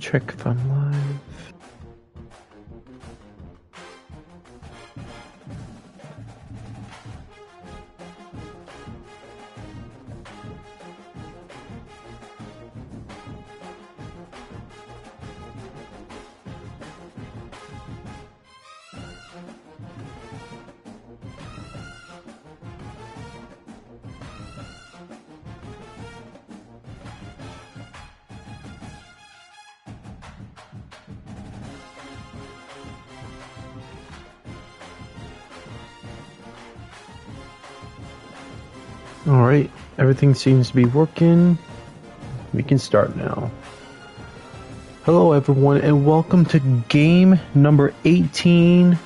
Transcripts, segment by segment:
Check if I'm live. Alright, everything seems to be working. We can start now. Hello everyone and welcome to game number 18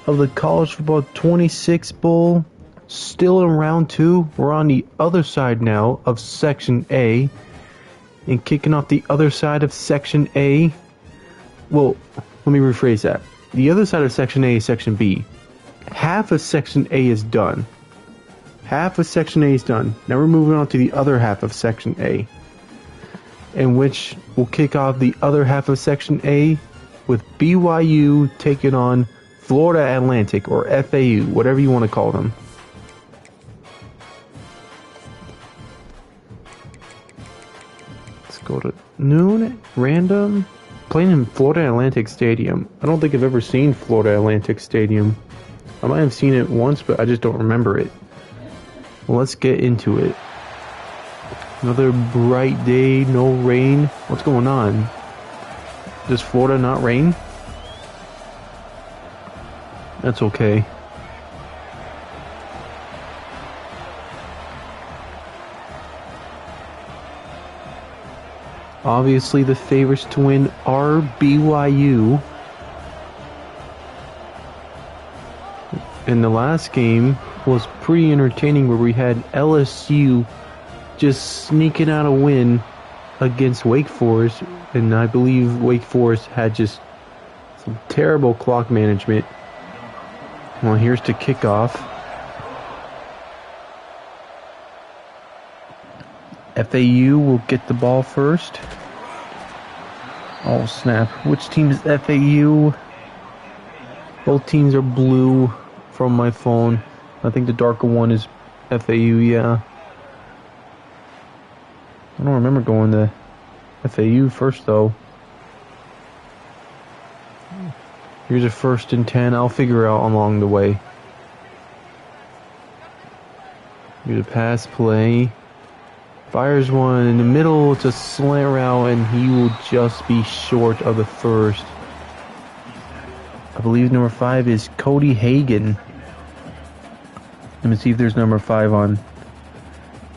of the College Football 26 Bowl. Still in round 2. We're on the other side now of Section A. And kicking off the other side of Section A. Well, let me rephrase that. The other side of Section A is Section B. Half of Section A is done. Half of Section A is done. Now we're moving on to the other half of Section A, in which we'll kick off the other half of Section A with BYU taking on Florida Atlantic, or FAU, whatever you want to call them. Let's go to noon, random, playing in Florida Atlantic Stadium. I don't think I've ever seen Florida Atlantic Stadium. I might have seen it once, but I just don't remember it. Well, let's get into it. Another bright day, no rain. What's going on? Does Florida not rain? That's okay. Obviously, the favorites to win are BYU. In the last game was pretty entertaining, where we had LSU just sneaking out a win against Wake Forest, and I believe Wake Forest had just some terrible clock management. Well, here's to kickoff. FAU will get the ball first. Oh snap, which team is FAU? Both teams are blue from my phone. I think the darker one is FAU, yeah. I don't remember going to FAU first, though. Here's a 1st and 10. I'll figure out along the way. Here's a pass play. Fires one in the middle. It's a slant route, and he will just be short of the first. I believe number 5 is Cody Hagan. Let me see if there's number 5 on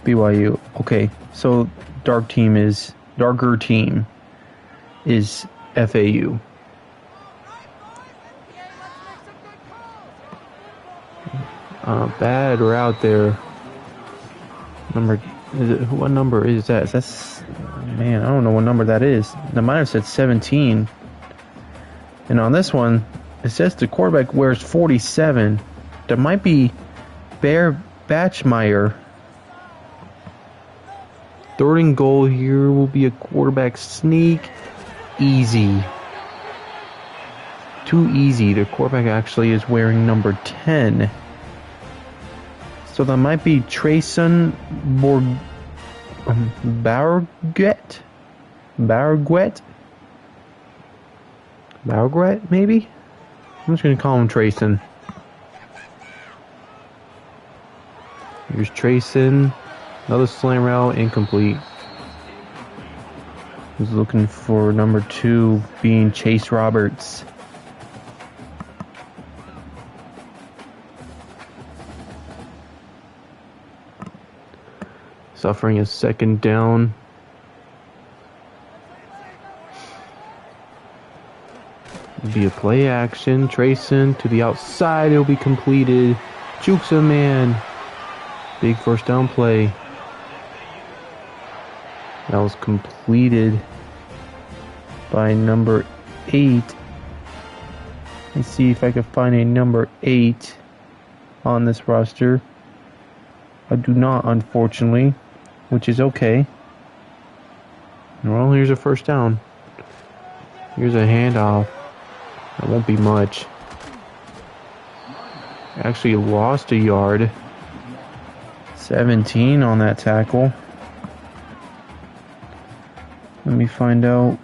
BYU. Okay, so darker team is FAU. Bad route there. What number is that? Man, I don't know what number that is. That might have said 17. And on this one, it says the quarterback wears 47. That might be Bear Batchmeyer. 3rd and goal here will be a quarterback sneak. Easy. Too easy. The quarterback actually is wearing number 10. So that might be Trayson Barguet, maybe? I'm just going to call him Trayson. Here's Trayson. Another slant route, incomplete. He's looking for number 2, being Chase Roberts. Suffering a 2nd down. It'll be a play action. Trayson to the outside. It'll be completed. Jukes a man. Big 1st down play. That was completed by number 8. Let's see if I can find a number 8 on this roster. I do not, unfortunately, which is okay. Well, here's a 1st down. Here's a handoff. That won't be much. Actually lost a yard. 17 on that tackle. Let me find out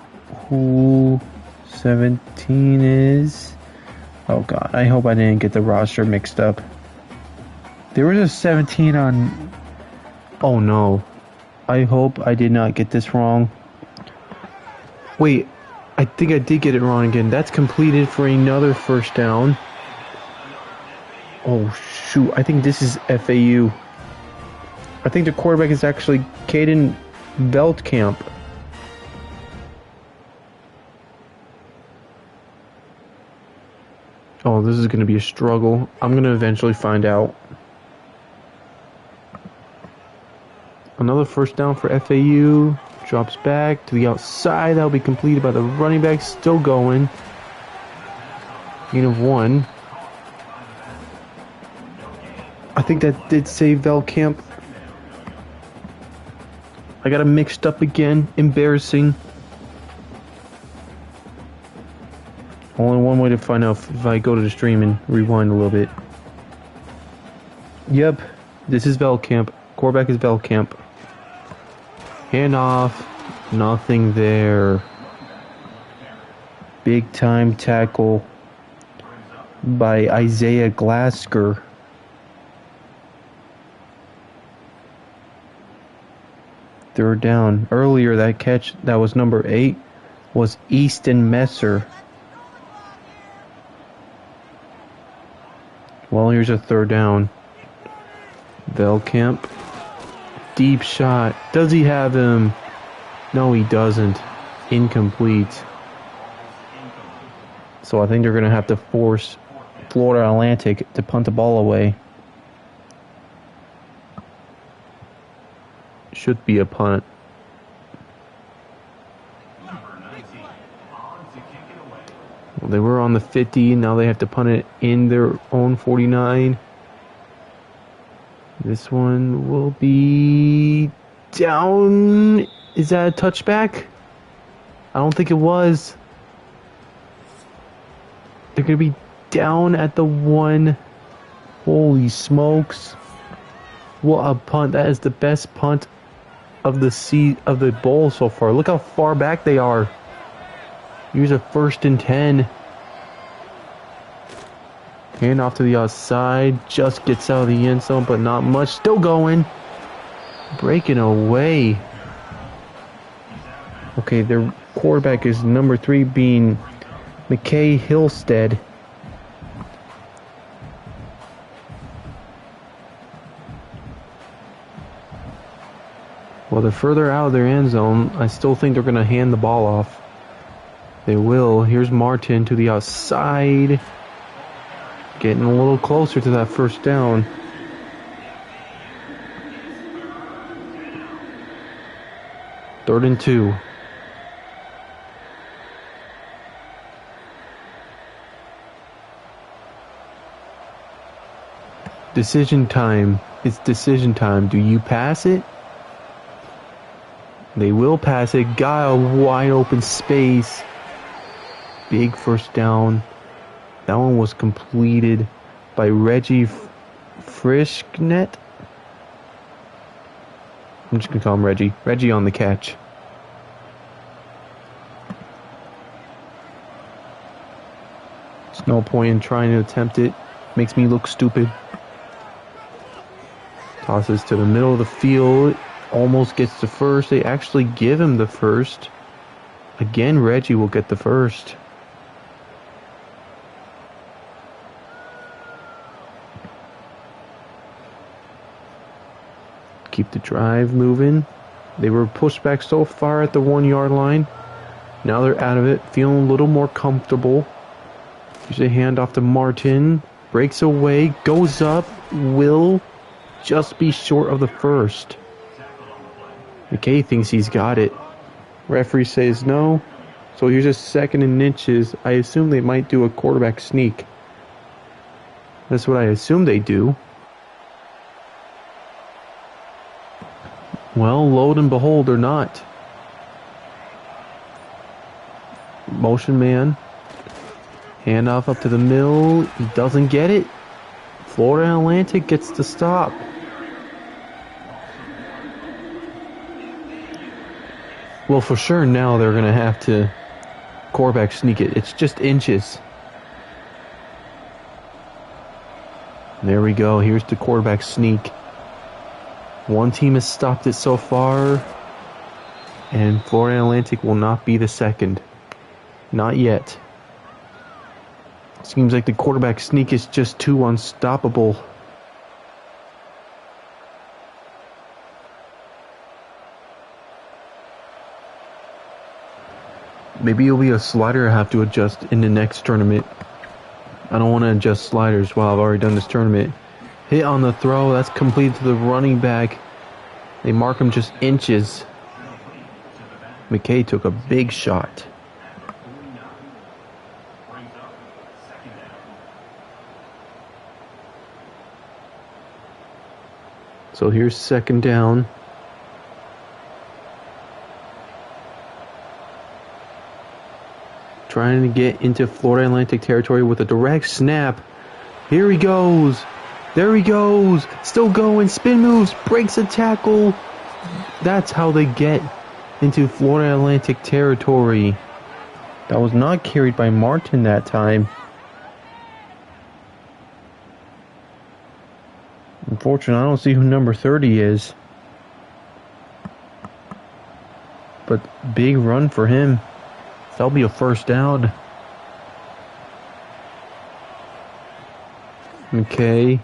who 17 is. Oh god, I hope I didn't get the roster mixed up. There was a 17 on... Oh no. I hope I did not get this wrong. Wait, I think I did get it wrong again. That's completed for another first down. Oh shoot, I think this is FAU. I think the quarterback is actually Caden Veldkamp. Oh, this is going to be a struggle. I'm going to eventually find out. Another first down for FAU. Drops back to the outside. That'll be completed by the running back. Still going. Gain of 1. I think that did save Veldkamp. I got him mixed up again. Embarrassing. Only one way to find out if I go to the stream and rewind a little bit. Yep, this is Veldkamp. Quarterback is Veldkamp. Handoff. Nothing there. Big time tackle by Isaiah Glasker. Third down. Earlier, that catch, that was number 8, was Easton Messer. Well, here's a third down. Veldkamp. Deep shot. Does he have him? No, he doesn't. Incomplete. So I think they're going to have to force Florida Atlantic to punt the ball away. Should be a punt. Well, they were on the 50. Now they have to punt it in their own 49. This one will be down. Is that a touchback? I don't think it was. They're going to be down at the 1. Holy smokes. What a punt. That is the best punt of the bowl so far. Look how far back they are. Here's a 1st and 10. Hand off to the outside. Just gets out of the end zone, but not much. Still going. Breaking away. Okay, their quarterback is number 3, being McKay Hillstead. Well, they're further out of their end zone. I still think they're going to hand the ball off. They will. Here's Martin to the outside. Getting a little closer to that first down. Third and 2. Decision time. It's decision time. Do you pass it? They will pass it. Got a wide open space. Big first down. That one was completed by Reggie Frischknet. I'm just going to call him Reggie. Reggie on the catch. There's no point in trying to attempt it. Makes me look stupid. Tosses to the middle of the field. Almost gets the first. They actually give him the first. Again, Reggie will get the first. Keep the drive moving. They were pushed back so far at the 1 yard line. Now they're out of it, feeling a little more comfortable. Here's a handoff to Martin. Breaks away, goes up, will just be short of the first. McKay thinks he's got it. Referee says no. So here's a 2nd and inches. I assume they might do a quarterback sneak. That's what I assume they do. Well, lo and behold, or not. Motion man. Handoff up to the middle. He doesn't get it. Florida Atlantic gets the stop. Well, for sure now they're going to have to quarterback sneak it. It's just inches. There we go. Here's the quarterback sneak. One team has stopped it so far, and Florida Atlantic will not be the second. Not yet. Seems like the quarterback sneak is just too unstoppable. Maybe it'll be a slider I have to adjust in the next tournament. I don't want to adjust sliders while I've already done this tournament. Hit on the throw. That's completed to the running back. They mark him just inches. McKay took a big shot. So here's second down. Trying to get into Florida Atlantic territory with a direct snap. Here he goes. There he goes. Still going. Spin moves. Breaks a tackle. That's how they get into Florida Atlantic territory. That was not carried by Martin that time. Unfortunately, I don't see who number 30 is. But big run for him. That'll be a first down. McKay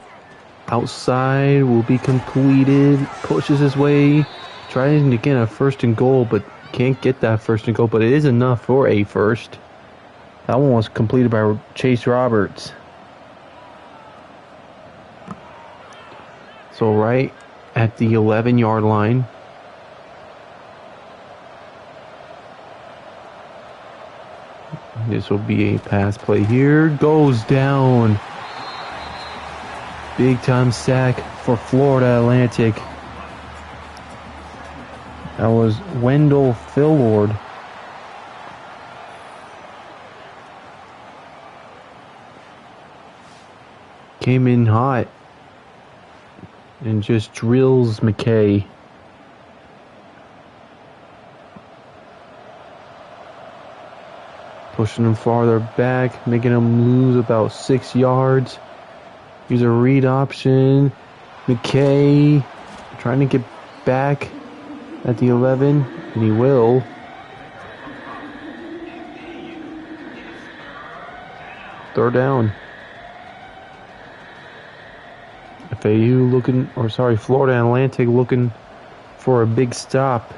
outside will be completed. Pushes his way. Trying to get a first and goal, but can't get that first and goal. But it is enough for a first. That one was completed by Chase Roberts. So right at the 11-yard line. This will be a pass play here. Goes down. Big time sack for Florida Atlantic. That was Wendell Philward. Came in hot. And just drills McKay. Pushing him farther back, making him lose about 6 yards. Here's a read option. McKay trying to get back at the 11, and he will. Third down. Florida Atlantic looking for a big stop.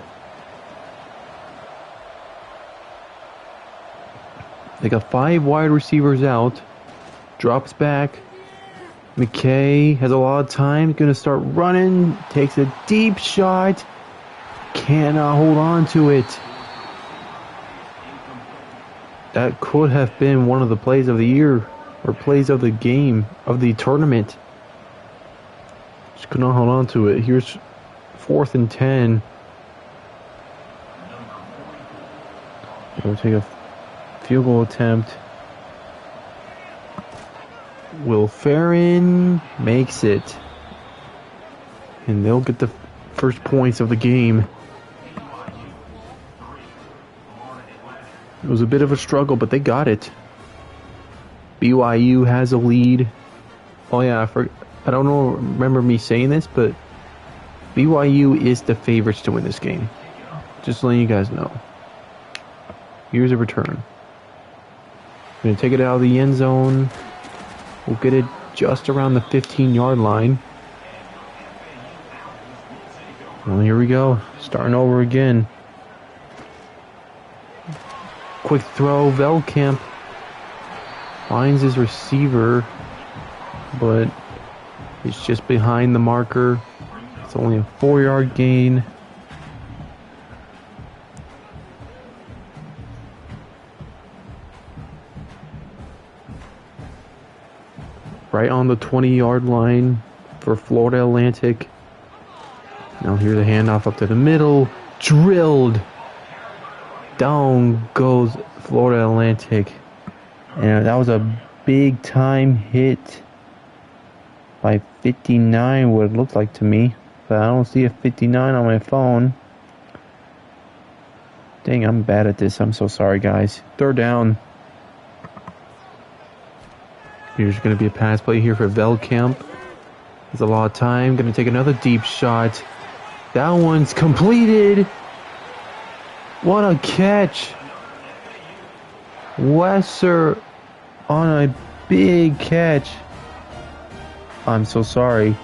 They got 5 wide receivers out. Drops back. McKay has a lot of time. Going to start running. Takes a deep shot. Cannot hold on to it. That could have been one of the plays of the year. Or plays of the game. Of the tournament. Just could not hold on to it. Here's 4th and 10. We'll take a field goal attempt. Will Farron makes it. And they'll get the first points of the game. It was a bit of a struggle, but they got it. BYU has a lead. Oh yeah, I don't know, remember me saying this, but BYU is the favorites to win this game. Just letting you guys know. Here's a return. Going to take it out of the end zone. We'll get it just around the 15-yard line. Well, here we go. Starting over again. Quick throw. Velkamp finds his receiver, but it's just behind the marker. It's only a 4-yard gain. Right on the 20-yard line for Florida Atlantic. Now here's a handoff up to the middle. Drilled. Down goes Florida Atlantic. And that was a big time hit by 59, what it looked like to me. But I don't see a 59 on my phone. Dang, I'm bad at this. I'm so sorry, guys. Third down. Here's going to be a pass play here for Veldkamp. There's a lot of time. Going to take another deep shot. That one's completed. What a catch. Wesser on a big catch. I'm so sorry.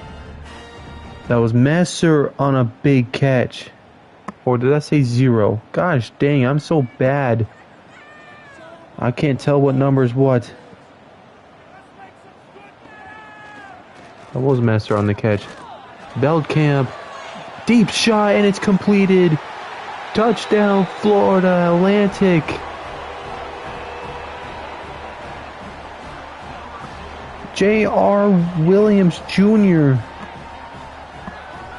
That was Messer on a big catch. Or did I say 0? Gosh dang, I'm so bad. I can't tell what number is what. That was Messer on the catch. Veldkamp. Deep shot and it's completed. Touchdown, Florida Atlantic. J.R. Williams Jr.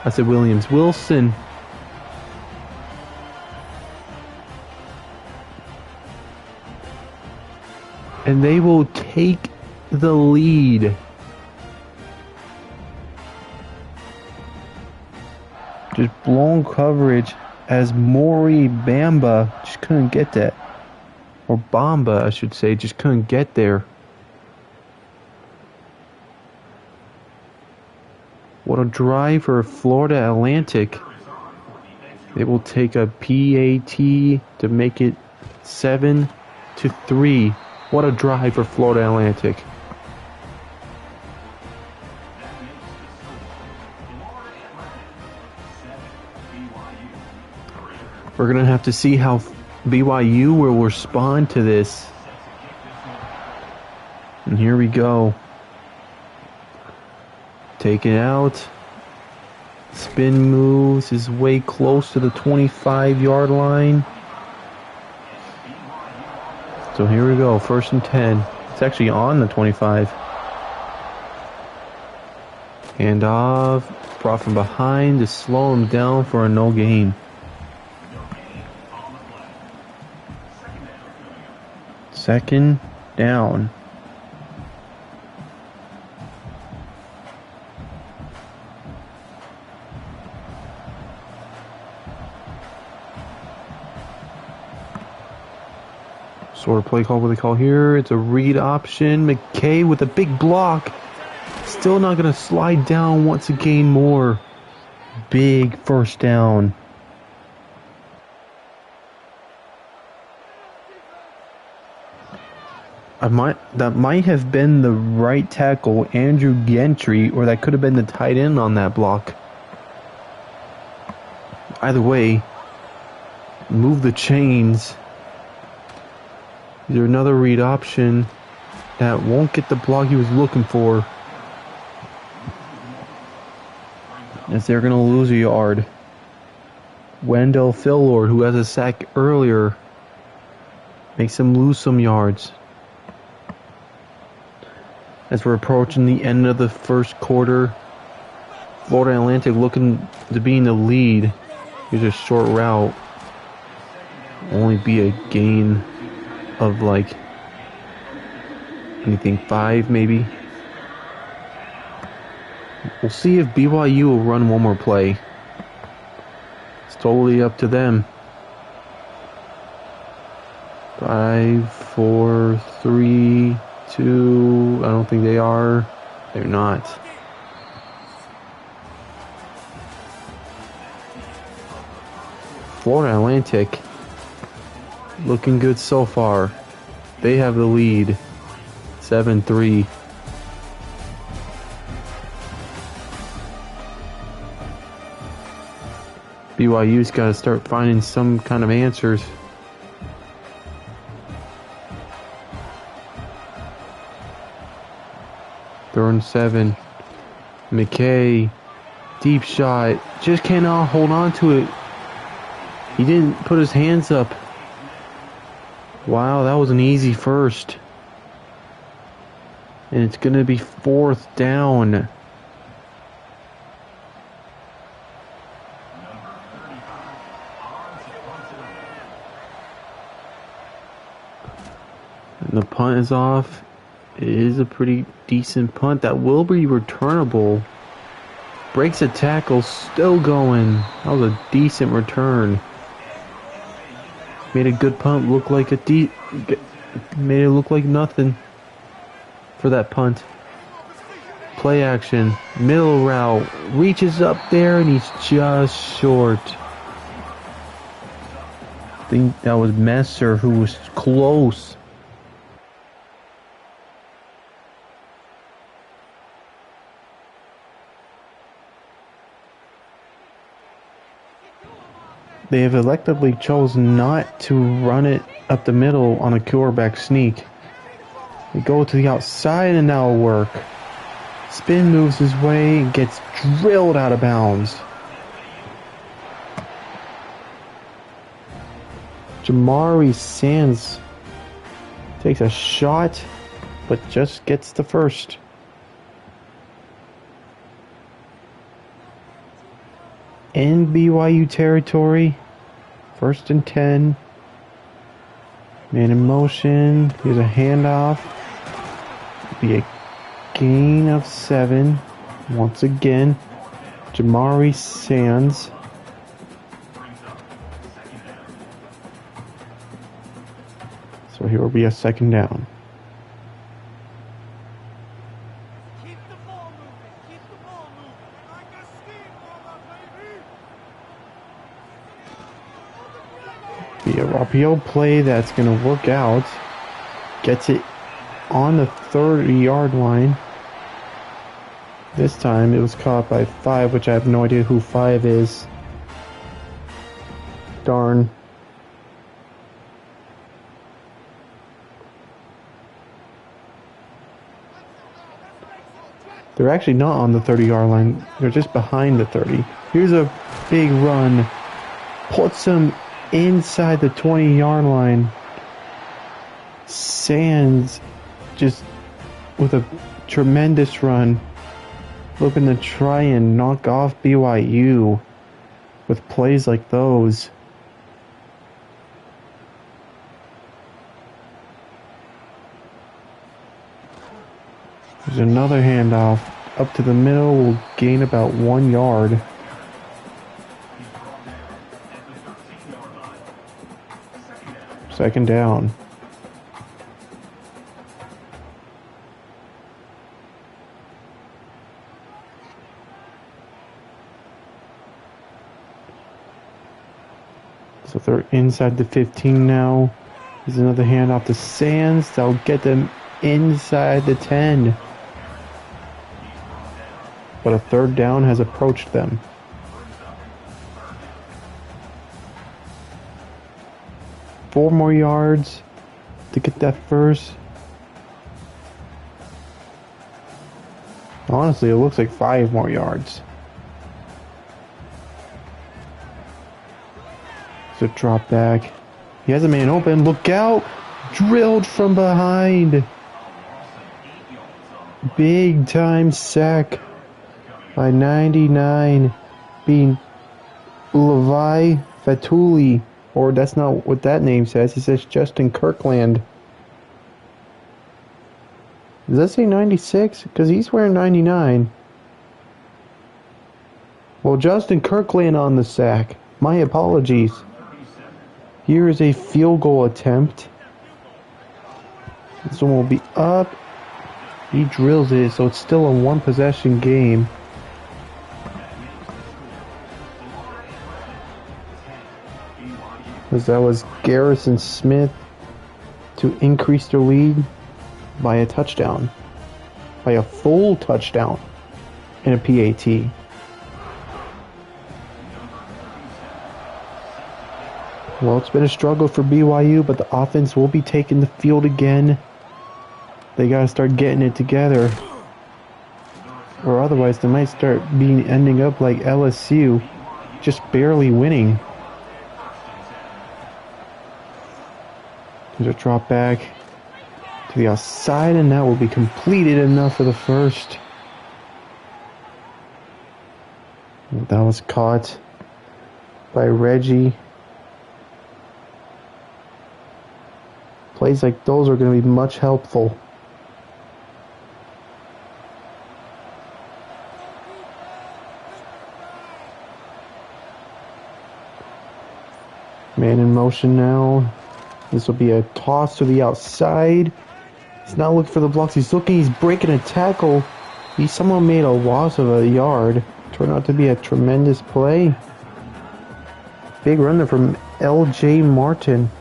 I said Williams. Wilson. And they will take the lead. Just blown coverage as Maury Bamba just couldn't get that. Or Bamba, I should say, just couldn't get there. What a drive for Florida Atlantic. They will take a PAT to make it 7-3. What a drive for Florida Atlantic. We're going to have to see how BYU will respond to this. And here we go. Take it out. Spin moves is way close to the 25-yard line. So here we go, 1st and 10. It's actually on the 25. Hand off, brought from behind to slow him down for a no gain. Second down. Sort of play call, what they call here. It's a read option. McKay with a big block. Still not going to slide down once to gain more. Big first down. That might have been the right tackle, Andrew Gentry, or that could have been the tight end on that block. Either way, move the chains. Is there another read option that won't get the block he was looking for? As they're going to lose a yard. Wendell Phillord, who has a sack earlier, makes him lose some yards. As we're approaching the end of the first quarter, Florida Atlantic looking to be in the lead. Here's a short route. Only be a gain of like anything 5 maybe. We'll see if BYU will run one more play. It's totally up to them. 5, 4, 3, 2. I don't think they are. They're not. Florida Atlantic looking good so far. They have the lead. 7-3. BYU's got to start finding some kind of answers. Third and 7. McKay. Deep shot. Just cannot hold on to it. He didn't put his hands up. Wow, that was an easy first. And it's going to be 4th down. The punt is off. It is a pretty decent punt that will be returnable. Breaks a tackle, still going. That was a decent return. Made a good punt look like made it look like nothing for that punt. Play action, middle route, reaches up there and he's just short. I think that was Messer who was close. They have electively chosen not to run it up the middle on a quarterback sneak. They go to the outside and that'll work. Spin moves his way and gets drilled out of bounds. Jamari Sands takes a shot, but just gets the first. In BYU territory, 1st and 10. Man in motion. Here's a handoff. Be a gain of 7. Once again, Jamari Sands. So here will be a 2nd down. Be a RPO play that's going to work out. Gets it on the 30-yard line. This time it was caught by 5, which I have no idea who 5 is. Darn. They're actually not on the 30-yard line. They're just behind the 30. Here's a big run. Puts him inside the 20-yard line. Sands just with a tremendous run, looking to try and knock off BYU with plays like those. There's another handoff up to the middle, will gain about 1 yard. Second down. So they're inside the 15 now. There's another handoff to Sands. That'll get them inside the 10. But a 3rd down has approached them. Four more yards to get that first. Honestly, it looks like 5 more yards. It's a drop back. He has a man open. Look out! Drilled from behind. Big time sack by 99, being Levi Fatuli. Or that's not what that name says. It says Justin Kirkland. Does that say 96? Because he's wearing 99. Well, Justin Kirkland on the sack. My apologies. Here is a field goal attempt. This one will be up. He drills it, so it's still a 1-possession game. As that was Garrison Smith to increase their lead by a touchdown. By a full touchdown in a PAT. Well, it's been a struggle for BYU, but the offense will be taking the field again. They got to start getting it together. Or otherwise, they might start ending up like LSU, just barely winning. There's a drop back to the outside, and that will be completed enough for the first. That was caught by Reggie. Plays like those are going to be much helpful. Man in motion now. This will be a toss to the outside. He's not looking for the blocks. He's looking. He's breaking a tackle. He somehow made a loss of a yard. Turned out to be a tremendous play. Big run there from L.J. Martin.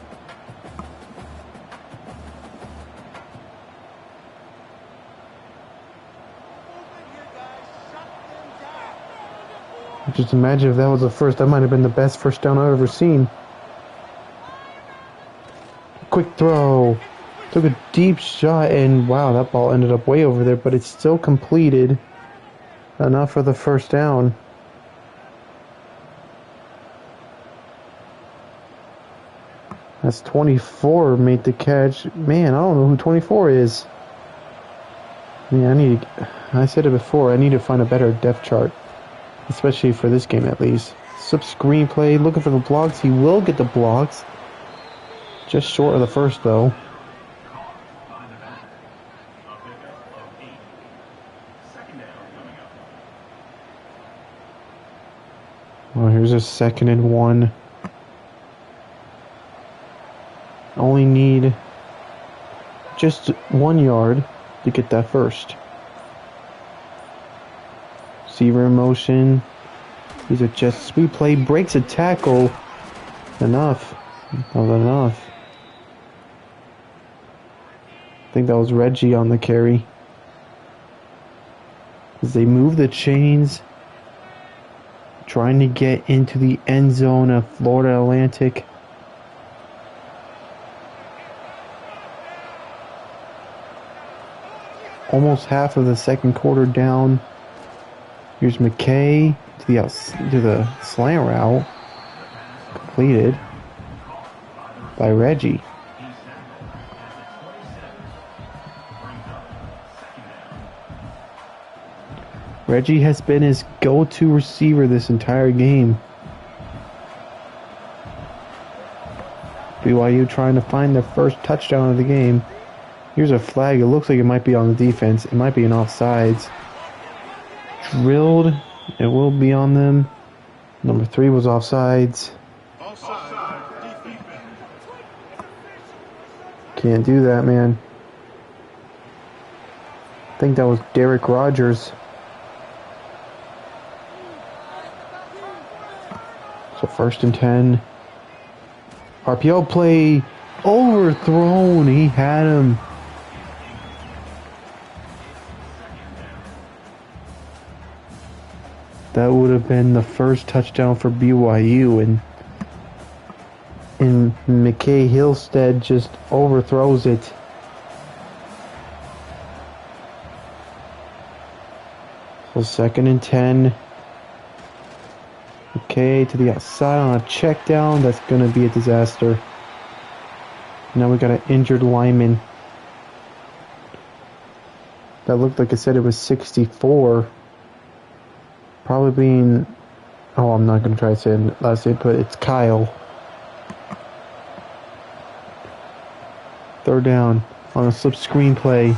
Just imagine if that was the first. That might have been the best first down I've ever seen. Quick throw. Took a deep shot, and wow, that ball ended up way over there, but it's still completed. Enough for the first down. That's 24 made the catch. Man, I don't know who 24 is. Man, I said it before, I need to find a better depth chart. Especially for this game, at least. Sub screenplay, looking for the blocks. He will get the blocks. Just short of the first, though. Well, here's a 2nd and 1. Only need just 1 yard to get that first. Receiver in motion. He's a jet sweep play. Breaks a tackle. Enough. Not enough. I think that was Reggie on the carry. As they move the chains. Trying to get into the end zone of Florida Atlantic. Almost half of the second quarter down. Here's McKay to the slant route. Completed by Reggie. Reggie has been his go-to receiver this entire game. BYU trying to find their first touchdown of the game. Here's a flag. It looks like it might be on the defense. It might be an offsides. Drilled. It will be on them. Number 3 was offsides. Can't do that, man. I think that was Derek Rogers. So 1st and 10. RPO play. Overthrown. He had him. That would have been the first touchdown for BYU, and McKay Hillstead just overthrows it. So 2nd and 10. McKay to the outside on a check down. That's going to be a disaster. Now we got an injured lineman. That looked like I said it was 64. Probably being, I'm not going to try to say it last name, but it's Kyle. 3rd down on a slip screen play.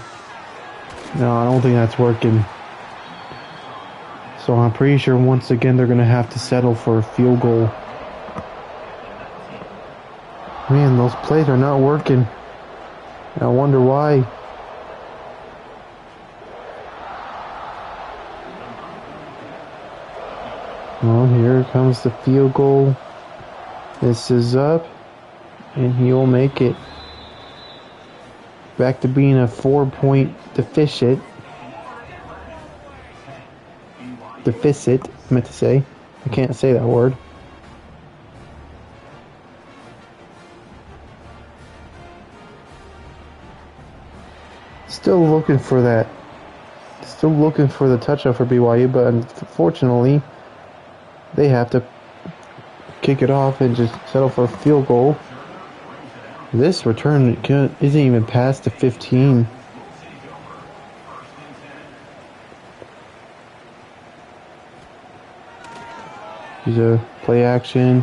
No, I don't think that's working. So I'm pretty sure once again they're going to have to settle for a field goal. Man, those plays are not working. I wonder why. Well, here comes the field goal. This is up, and he'll make it. Back to being a 4-point deficit. Deficit, I meant to say. I can't say that word. Still looking for that. Still looking for the touchdown for BYU, but unfortunately, they have to kick it off and just settle for a field goal. This return isn't even past the 15. Here's a play action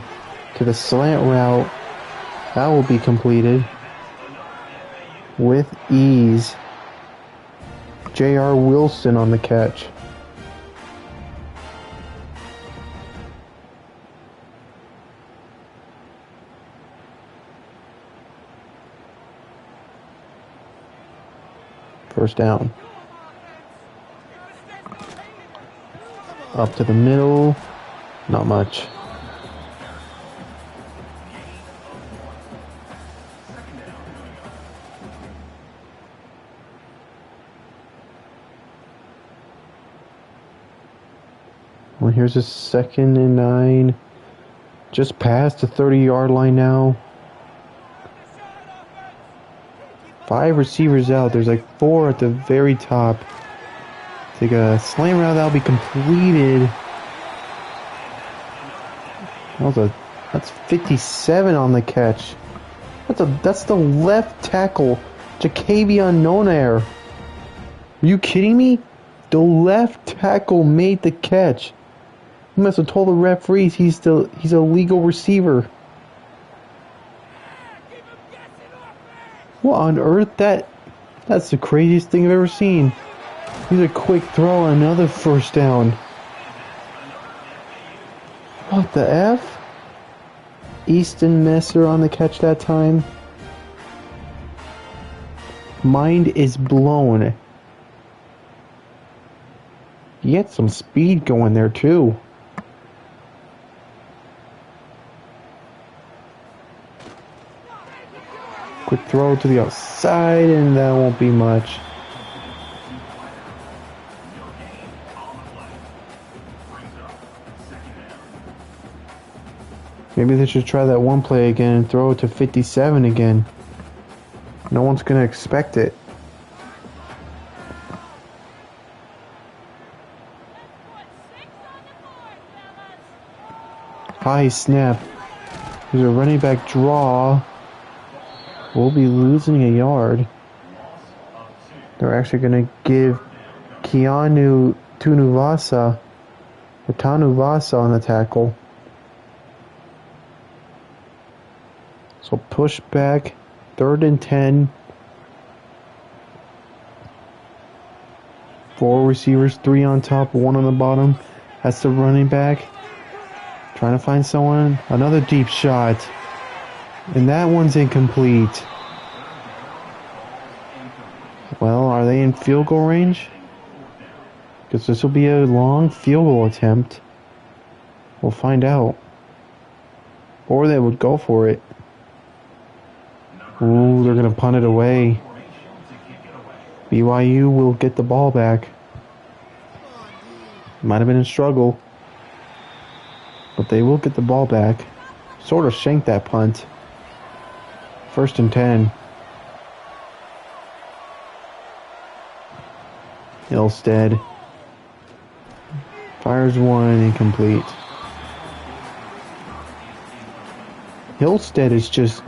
to the slant route. That will be completed. with ease. J.R. Wilson on the catch. First down. Up to the middle. Not much. Well, here's a 2nd and 9. Just past the 30-yard line now. 5 receivers out. There's like 4 at the very top. Take a slam route that'll be completed. That's 57 on the catch. That's the left tackle, Jacavion Nonair. Are you kidding me? The left tackle made the catch. He must have told the referees he's a legal receiver. What on earth? That's the craziest thing I've ever seen. He's a quick throw, another first down. What the F? Easton Messer on the catch that time. Mind is blown. He had some speed going there too. Quick throw to the outside, and that won't be much. Maybe they should try that one play again and throw it to 57 again. No one's going to expect it. High snap. There's a running back draw. We'll be losing a yard. They're actually going to give Keanu Tunuvasa on the tackle. So push back, 3rd and 10. 4 receivers, 3 on top, 1 on the bottom. That's the running back. Trying to find someone. Another deep shot. And that one's incomplete. Well, are they in field goal range? Because this will be a long field goal attempt. We'll find out. Or they would go for it. Ooh, they're going to punt it away. BYU will get the ball back. Might have been a struggle. But they will get the ball back. Sort of shanked that punt. 1st and 10. Ilstead fires one, incomplete. Ilstead is just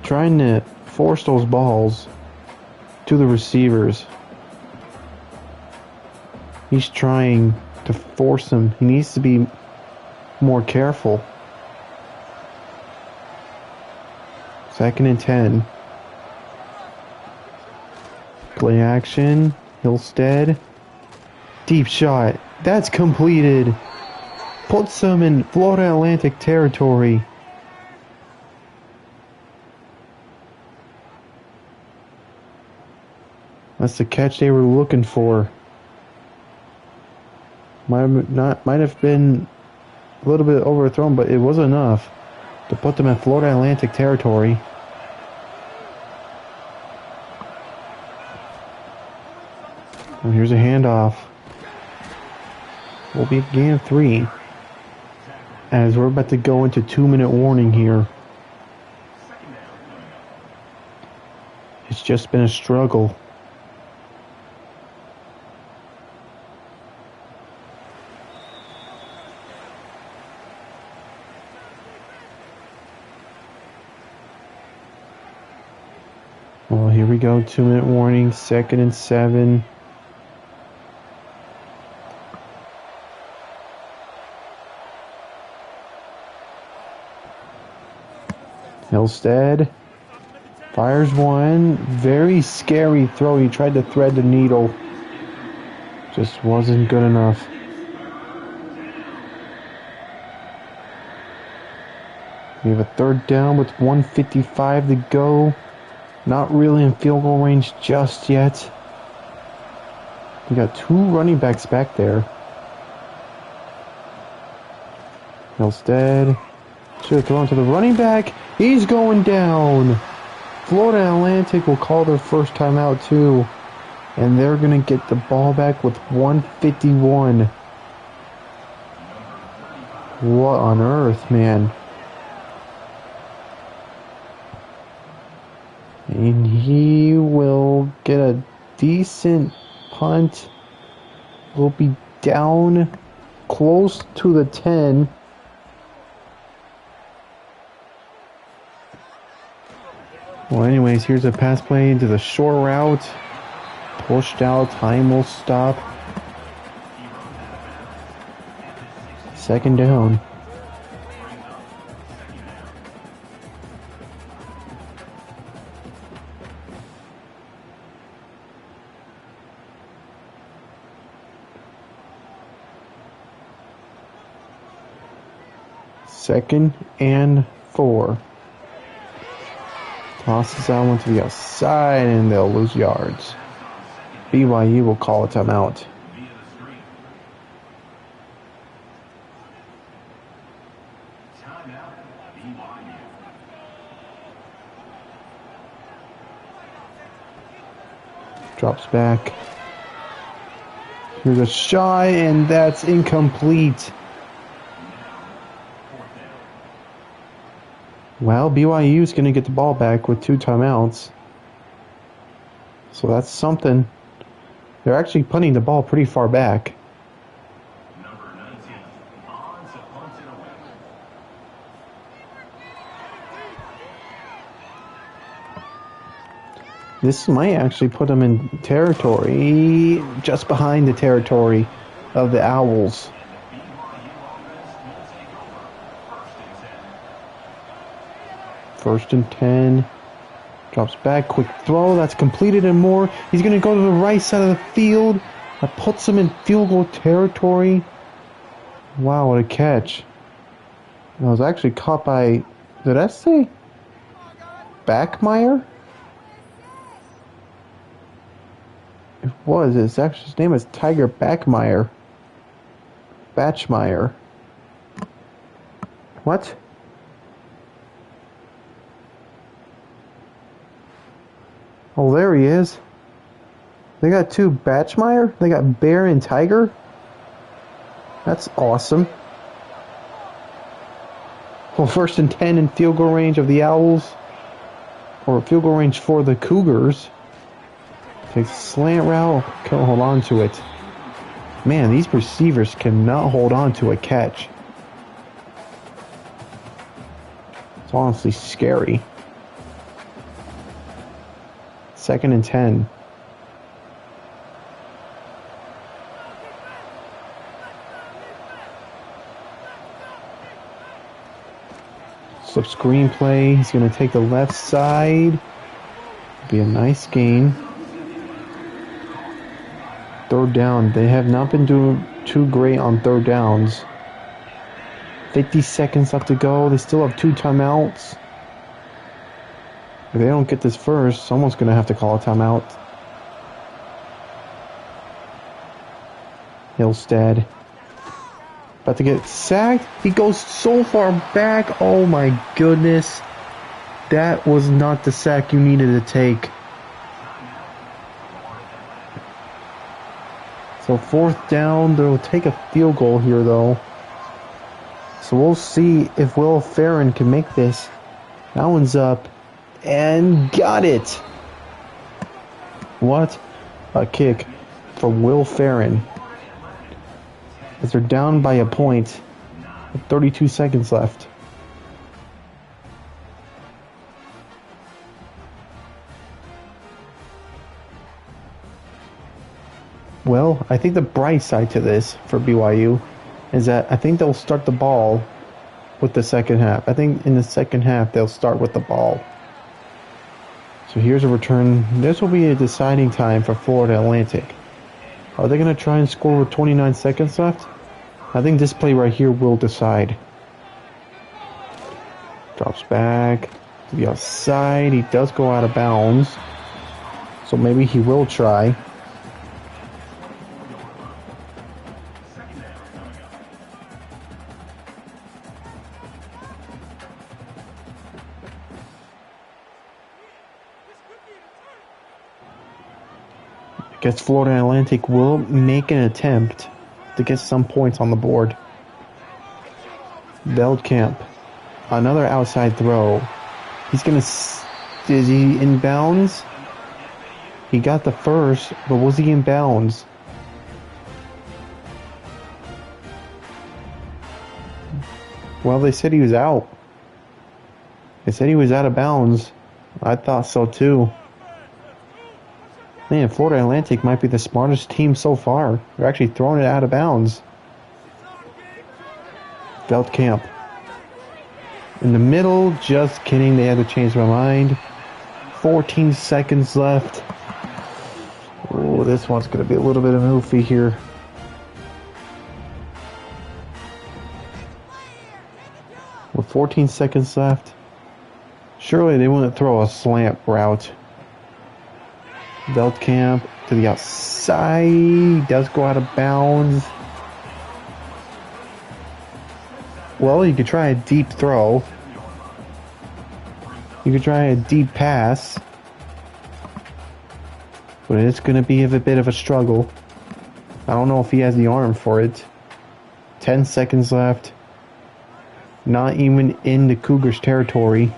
trying to force those balls to the receivers. He's trying to force them. He needs to be more careful. 2nd and 10. Play action. Ilstead. Deep shot. That's completed. Puts them in Florida Atlantic territory. That's the catch they were looking for. Might have been a little bit overthrown, but it was enough to put them in Florida Atlantic territory. And here's a handoff. We'll be gain of 3 as we're about to go into 2-minute warning here. It's just been a struggle. Well, here we go. 2-minute warning. 2nd and 7. Ilstead. Fires one. Very scary throw. He tried to thread the needle. Just wasn't good enough. We have a third down with 1:55 to go. Not really in field goal range just yet. We got two running backs back there. Instead, should have thrown to the running back. He's going down. Florida Atlantic will call their first timeout too. And they're going to get the ball back with 1:51. What on earth, man? And he will get a decent punt. Will be down close to the 10. Well, anyways, here's a pass play into the short route. Pushed out. Time will stop. Second down. Second and 4. Tosses that one to the outside and they'll lose yards. BYU will call a timeout. Drops back. Here's a shot and that's incomplete. Well, BYU is going to get the ball back with 2 timeouts. So that's something. They're actually punting the ball pretty far back. This might actually put them in territory, just behind the territory of the Owls. First and 10. Drops back. Quick throw. That's completed and more. He's going to go to the right side of the field. That puts him in field goal territory. Wow, what a catch. I was actually caught by... Did I say Backmeyer? It was. His name is Tiger Backmeyer. Batchmeyer. What? Oh, there he is. They got 2 Batchmeyer? They got Bear and Tiger? That's awesome. Well, first and 10 in field goal range of the Owls. Or field goal range for the Cougars. Takes a slant route. Can't hold on to it. Man, these receivers cannot hold on to a catch. It's honestly scary. Second and 10. Slip screen play. He's going to take the left side. Be a nice gain. Third down. They have not been doing too great on third downs. 50 seconds left to go. They still have 2 timeouts. If they don't get this first, someone's going to have to call a timeout. Hillstead. About to get sacked. He goes so far back. Oh my goodness. That was not the sack you needed to take. So fourth down. They'll take a field goal here though. So we'll see if Will Ferrin can make this. That one's up. And got it. What a kick from Will Ferrin. As they're down by a point with 32 seconds left. Well, I think the bright side to this for BYU is that I think they'll start the ball with the second half. I think in the second half they'll start with the ball. So here's a return. This will be a deciding time for Florida Atlantic. Are they going to try and score with 29 seconds left? I think this play right here will decide. Drops back to the outside. He does go out of bounds. So maybe he will try. I guess Florida Atlantic will make an attempt to get some points on the board. Veldkamp. Another outside throw. He's going to... Is he in bounds? He got the first, but was he in bounds? Well, they said he was out. They said he was out of bounds. I thought so too. Man, Florida Atlantic might be the smartest team so far. They're actually throwing it out of bounds. Veldkamp. In the middle, just kidding, they had to change my mind. 14 seconds left. Oh, this one's going to be a little bit of an oofy here. With 14 seconds left, surely they wouldn't throw a slant route. Veldkamp to the outside, does go out of bounds. Well, you could try a deep throw. You could try a deep pass. But it's going to be a bit of a struggle. I don't know if he has the arm for it. 10 seconds left. Not even in the Cougars' territory.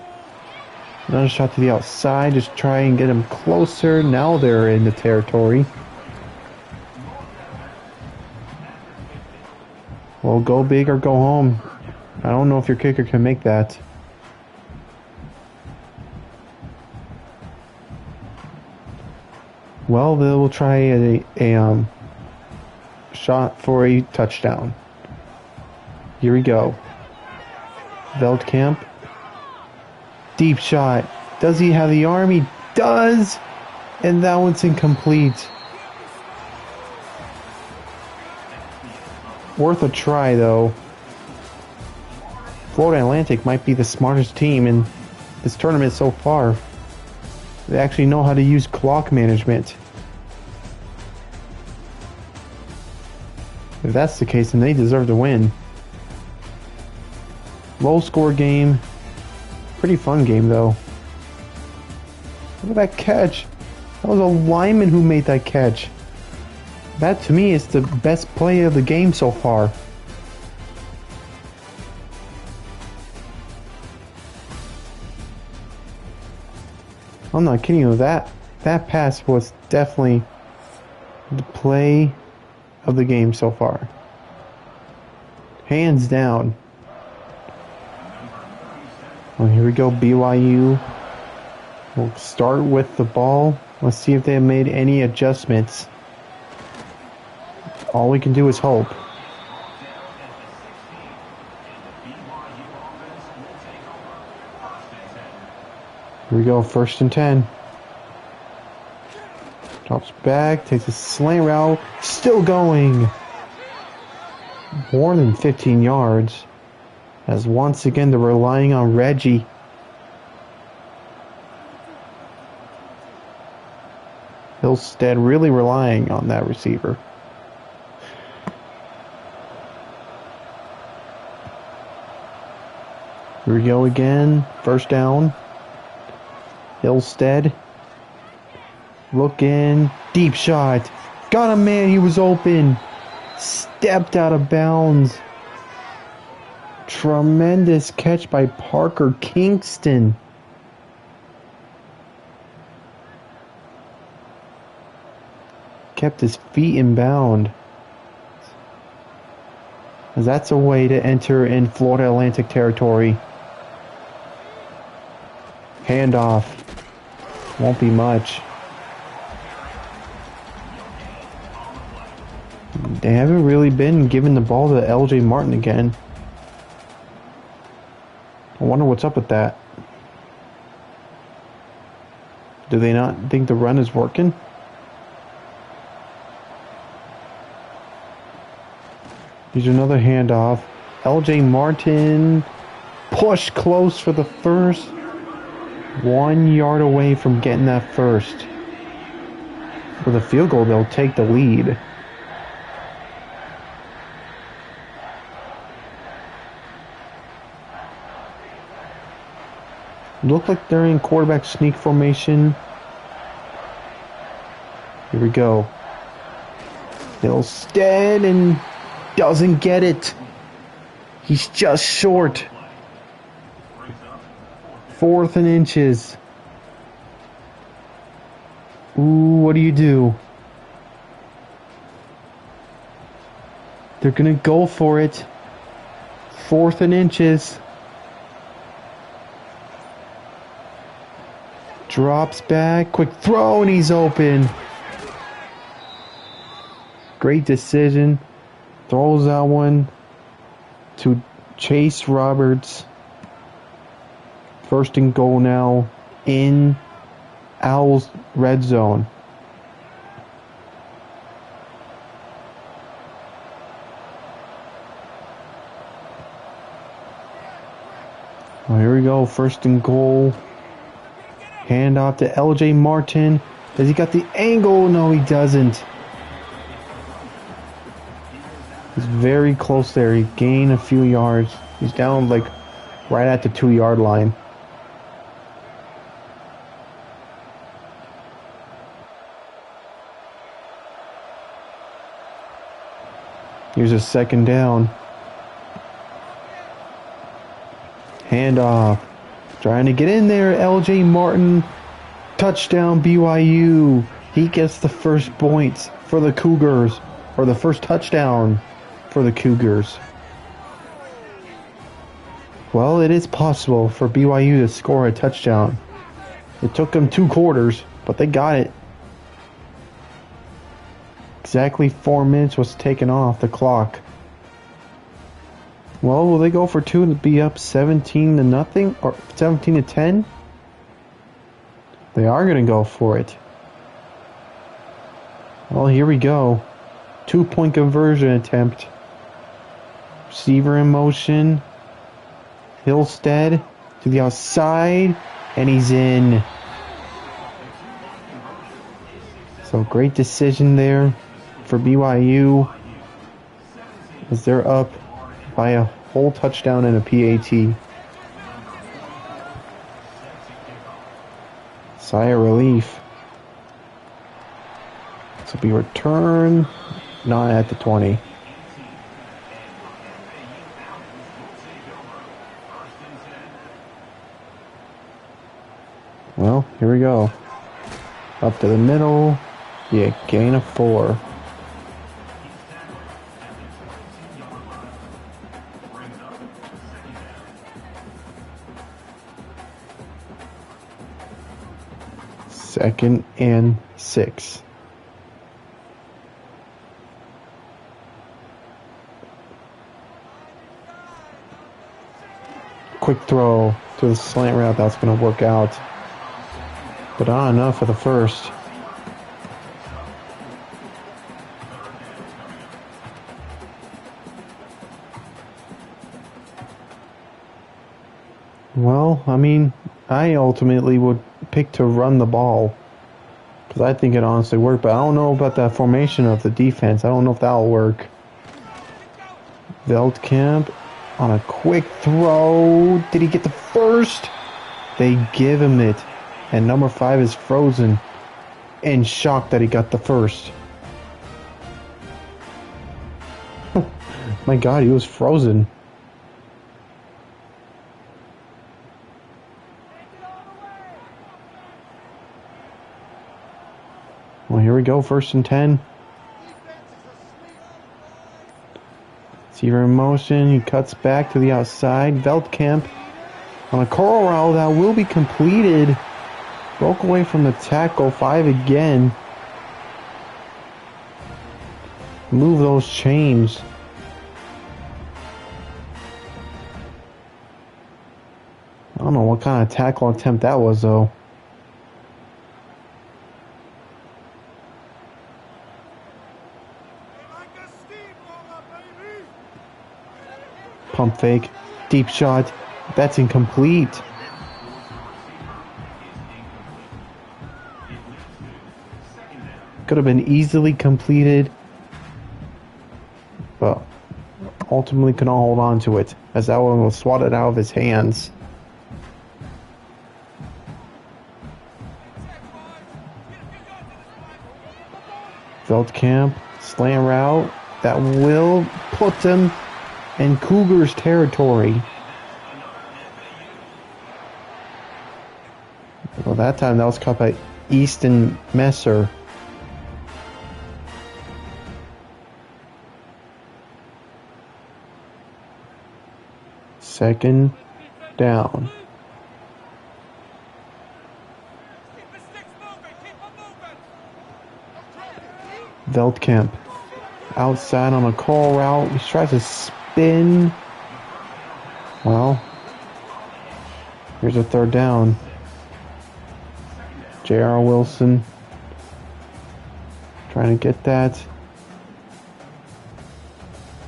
Another shot to the outside. Just try and get him closer. Now they're in the territory. Well, go big or go home. I don't know if your kicker can make that. Well, they will try a shot for a touchdown. Here we go. Veldkamp. Deep shot. Does he have the arm? He does! And that one's incomplete. Worth a try, though. Florida Atlantic might be the smartest team in this tournament so far. They actually know how to use clock management. If that's the case, then they deserve to win. Low score game. Pretty fun game, though. Look at that catch. That was a lineman who made that catch. That, to me, is the best play of the game so far. I'm not kidding you. That pass was definitely the play of the game so far. Hands down. Well, here we go, BYU. We'll start with the ball. Let's see if they have made any adjustments. All we can do is hope. Here we go, 1st and 10. Drops back, takes a slant route. Still going. More than 15 yards. As once again they're relying on Reggie. Hillstead really relying on that receiver. Here we go again. 1st down. Hillstead. Looking. Deep shot. Got him, man. He was open. Stepped out of bounds. Tremendous catch by Parker Kingston. Kept his feet in bound. That's a way to enter in Florida Atlantic territory. Handoff. Won't be much. They haven't really been giving the ball to LJ Martin again. I wonder what's up with that. Do they not think the run is working? Here's another handoff. LJ Martin push close for the first. 1 yard away from getting that first. With a field goal, they'll take the lead. Look like they're in quarterback sneak formation. Here we go. Hillstead and doesn't get it. He's just short. 4th and inches. Ooh, what do you do? They're gonna go for it. 4th and inches. Drops back, quick throw, and he's open. Great decision. Throws that one to Chase Roberts. 1st and goal now in Owls red zone. Well, here we go. 1st and goal. Hand off to LJ Martin. Has he got the angle? No, he doesn't. He's very close there. He gained a few yards. He's down like right at the 2-yard line. Here's a 2nd down. Hand off. Trying to get in there. LJ Martin. Touchdown BYU. He gets the first points for the Cougars. Or the first touchdown for the Cougars. Well, it is possible for BYU to score a touchdown. It took them 2 quarters, but they got it. Exactly 4 minutes was taken off the clock. Well, will they go for 2 to be up 17-0 or 17-10? They are going to go for it. Well, here we go. 2-point conversion attempt. Receiver in motion. Hillstead to the outside, and he's in. So great decision there for BYU as they're up by a whole touchdown and a PAT. Sigh of relief. This will be returned, not at the 20. Well, here we go. Up to the middle. Yeah, gain of 4. Second and 6. Quick throw to the slant route. That's going to work out. But not enough for the first. Well, I mean, I ultimately would pick to run the ball because I think it honestly worked, but I don't know about that formation of the defense. I don't know if that'll work. Veldkamp on a quick throw. Did he get the first? They give him it. And number 5 is frozen in shock that he got the first. My God, he was frozen. Well, here we go, 1st and 10. Receiver in motion, he cuts back to the outside. Veldkamp on a curl route that will be completed. Broke away from the tackle, 5 again. Move those chains. I don't know what kind of tackle attempt that was, though. Pump fake. Deep shot. That's incomplete. Could have been easily completed, but ultimately could not hold on to it as that one was swatted out of his hands. Veldkamp, slam route. That will put them in Cougars territory. Well, that time that was caught by Easton Messer. Second down. Veldkamp outside on a call route. He tries to spin. Well, here's a third down. J.R. Wilson trying to get that.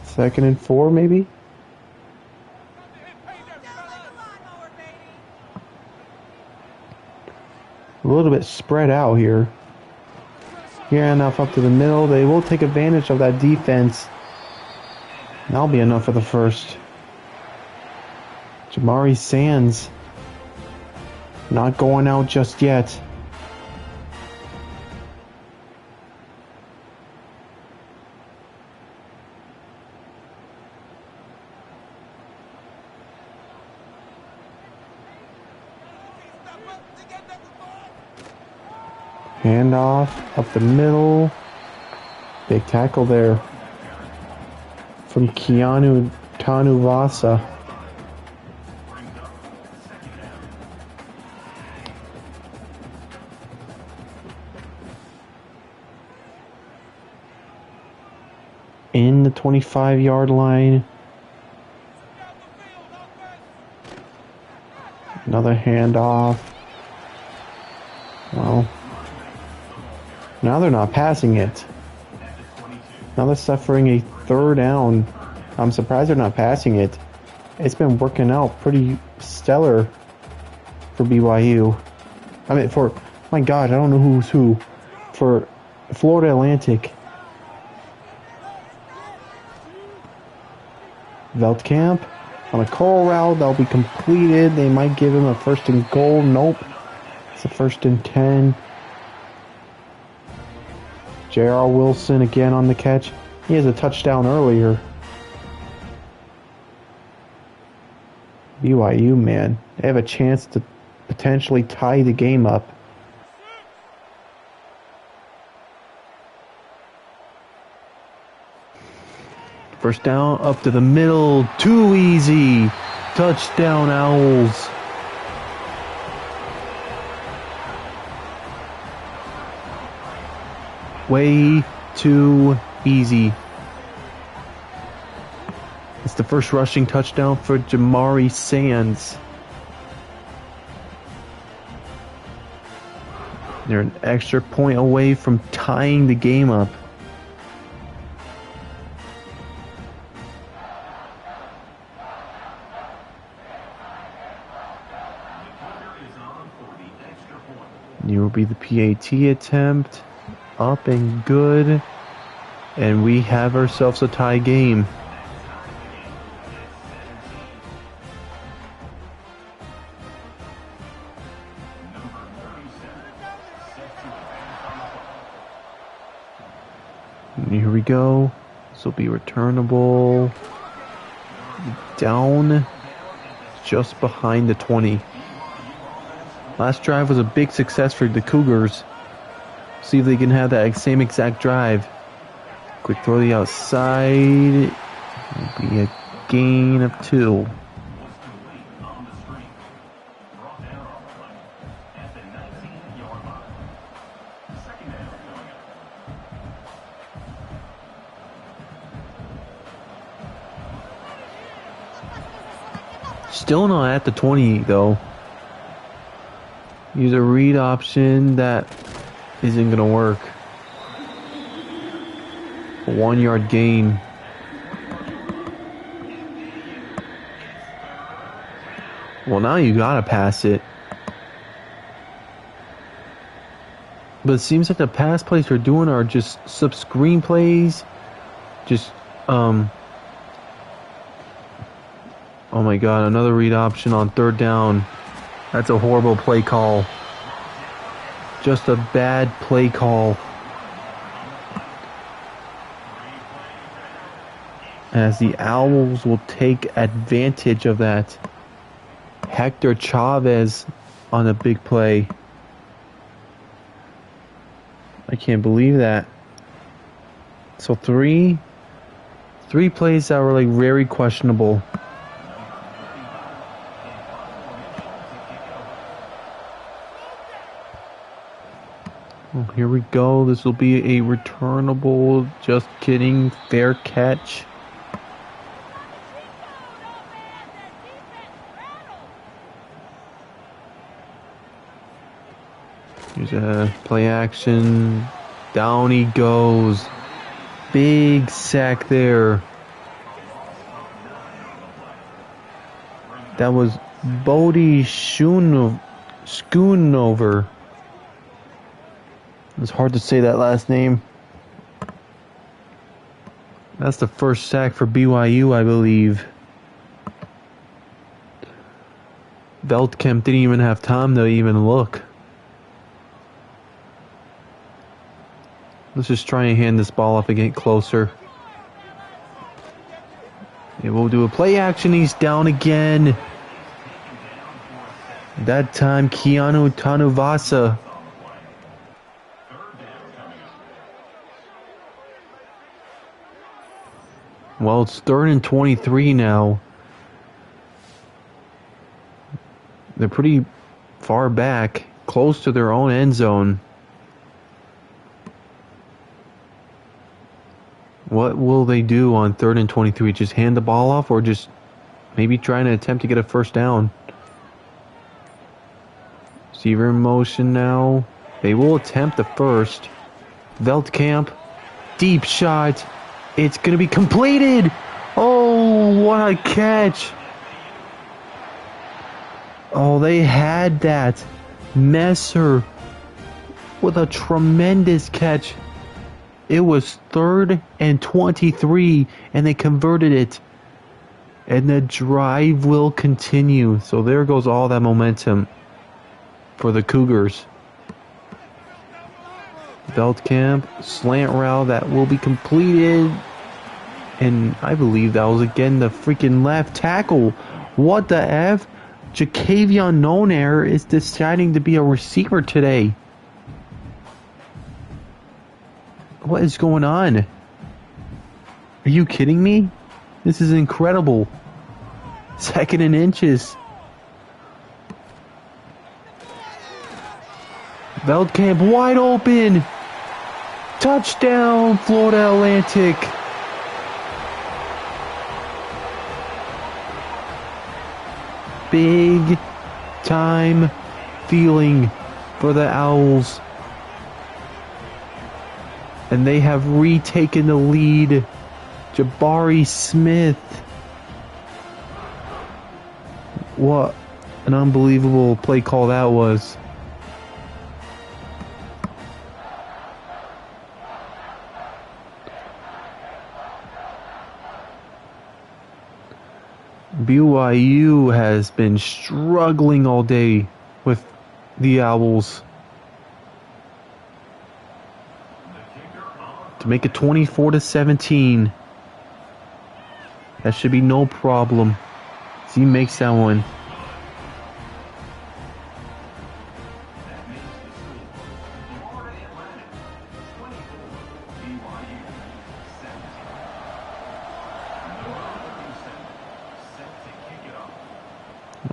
2nd and 4, maybe? A little bit spread out here. Here enough up to the middle. They will take advantage of that defense. That'll be enough for the first. Jamari Sands not going out just yet. Handoff up the middle. Big tackle there from Keanu Tanuvasa. In the 25-yard line. Another handoff. Well, now they're not passing it. Now they're suffering a third down. I'm surprised they're not passing it. It's been working out pretty stellar for BYU. I mean, for, my God, I don't know who's who. For Florida Atlantic. Veldkamp on a call route. That'll be completed. They might give him a 1st and goal. Nope. It's a 1st and 10. J.R. Wilson again on the catch. He has a touchdown earlier. BYU, man. They have a chance to potentially tie the game up. First down, up to the middle. Too easy. Touchdown, Owls. Way too easy. It's the first rushing touchdown for Jamari Sands. They're an extra point away from tying the game up. Here will be the PAT attempt. Up and good. And we have ourselves a tie game. And here we go. This will be returnable. Down just behind the 20. Last drive was a big success for the Cougars. See if they can have that same exact drive. Quick throw to the outside. It'll be a gain of 2. Still not at the 20 though. Use a read option that isn't going to work. A 1-yard gain. Well, now you gotta pass it. But it seems like the pass plays they're doing are just sub-screen plays. Just, oh my god, another read option on third down. That's a horrible play call. Just a bad play call. As the Owls will take advantage of that. Hector Chavez on a big play. I can't believe that. So three plays that were like very questionable. Oh, here we go. This will be a returnable. Just kidding. Fair catch. Here's a play action. Down he goes. Big sack there. That was Bodie Schoonover. It's hard to say that last name. That's the first sack for BYU, I believe. Veldkamp didn't even have time to even look. Let's just try and hand this ball off and get closer. Yeah, we'll do a play action. He's down again. That time, Keanu Tanuvasa. Well, it's 3rd and 23 now. They're pretty far back, close to their own end zone. What will they do on 3rd and 23? Just hand the ball off or just maybe trying to attempt to get a first down? Receiver in motion now. They will attempt the first. Veldkamp. Deep shot. It's going to be completed. Oh, what a catch. Oh, they had that. Messer with a tremendous catch. It was 3rd and 23, and they converted it. And the drive will continue. So there goes all that momentum for the Cougars. Veldkamp, slant route that will be completed. And I believe that was again the freaking left tackle. What the F? Jacavion Nonair is deciding to be a receiver today. What is going on? Are you kidding me? This is incredible. 2nd and inches. Veldkamp wide open. Touchdown, Florida Atlantic. Big time feeling for the Owls. And they have retaken the lead. Jabari Smith. What an unbelievable play call that was. BYU has been struggling all day with the Owls. To make it 24-17. That should be no problem. As he makes that one.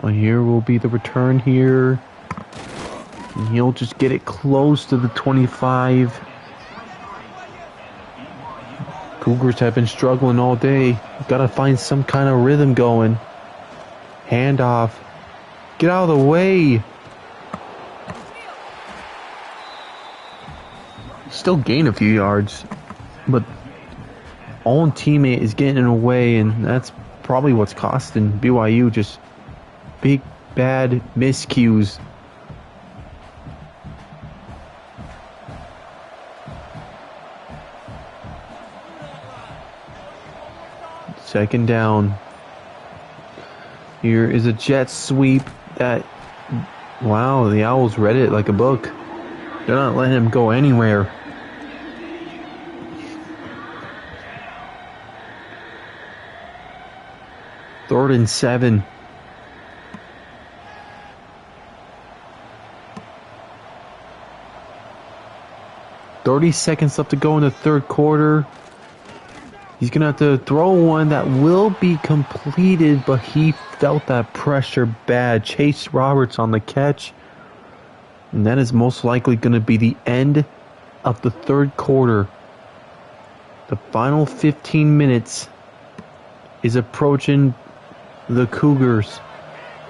Well, here will be the return here. And he'll just get it close to the 25. Cougars have been struggling all day. Gotta find some kind of rhythm going. Handoff. Get out of the way. Still gain a few yards, but own teammate is getting in the way, and that's probably what's costing BYU just big bad miscues. Second down. Here is a jet sweep that, wow, the Owls read it like a book. They're not letting him go anywhere. Third and 7. $30 left to go in the third quarter. He's going to have to throw one that will be completed, but he felt that pressure bad. Chase Roberts on the catch. And that is most likely going to be the end of the third quarter. The final 15 minutes is approaching the Cougars.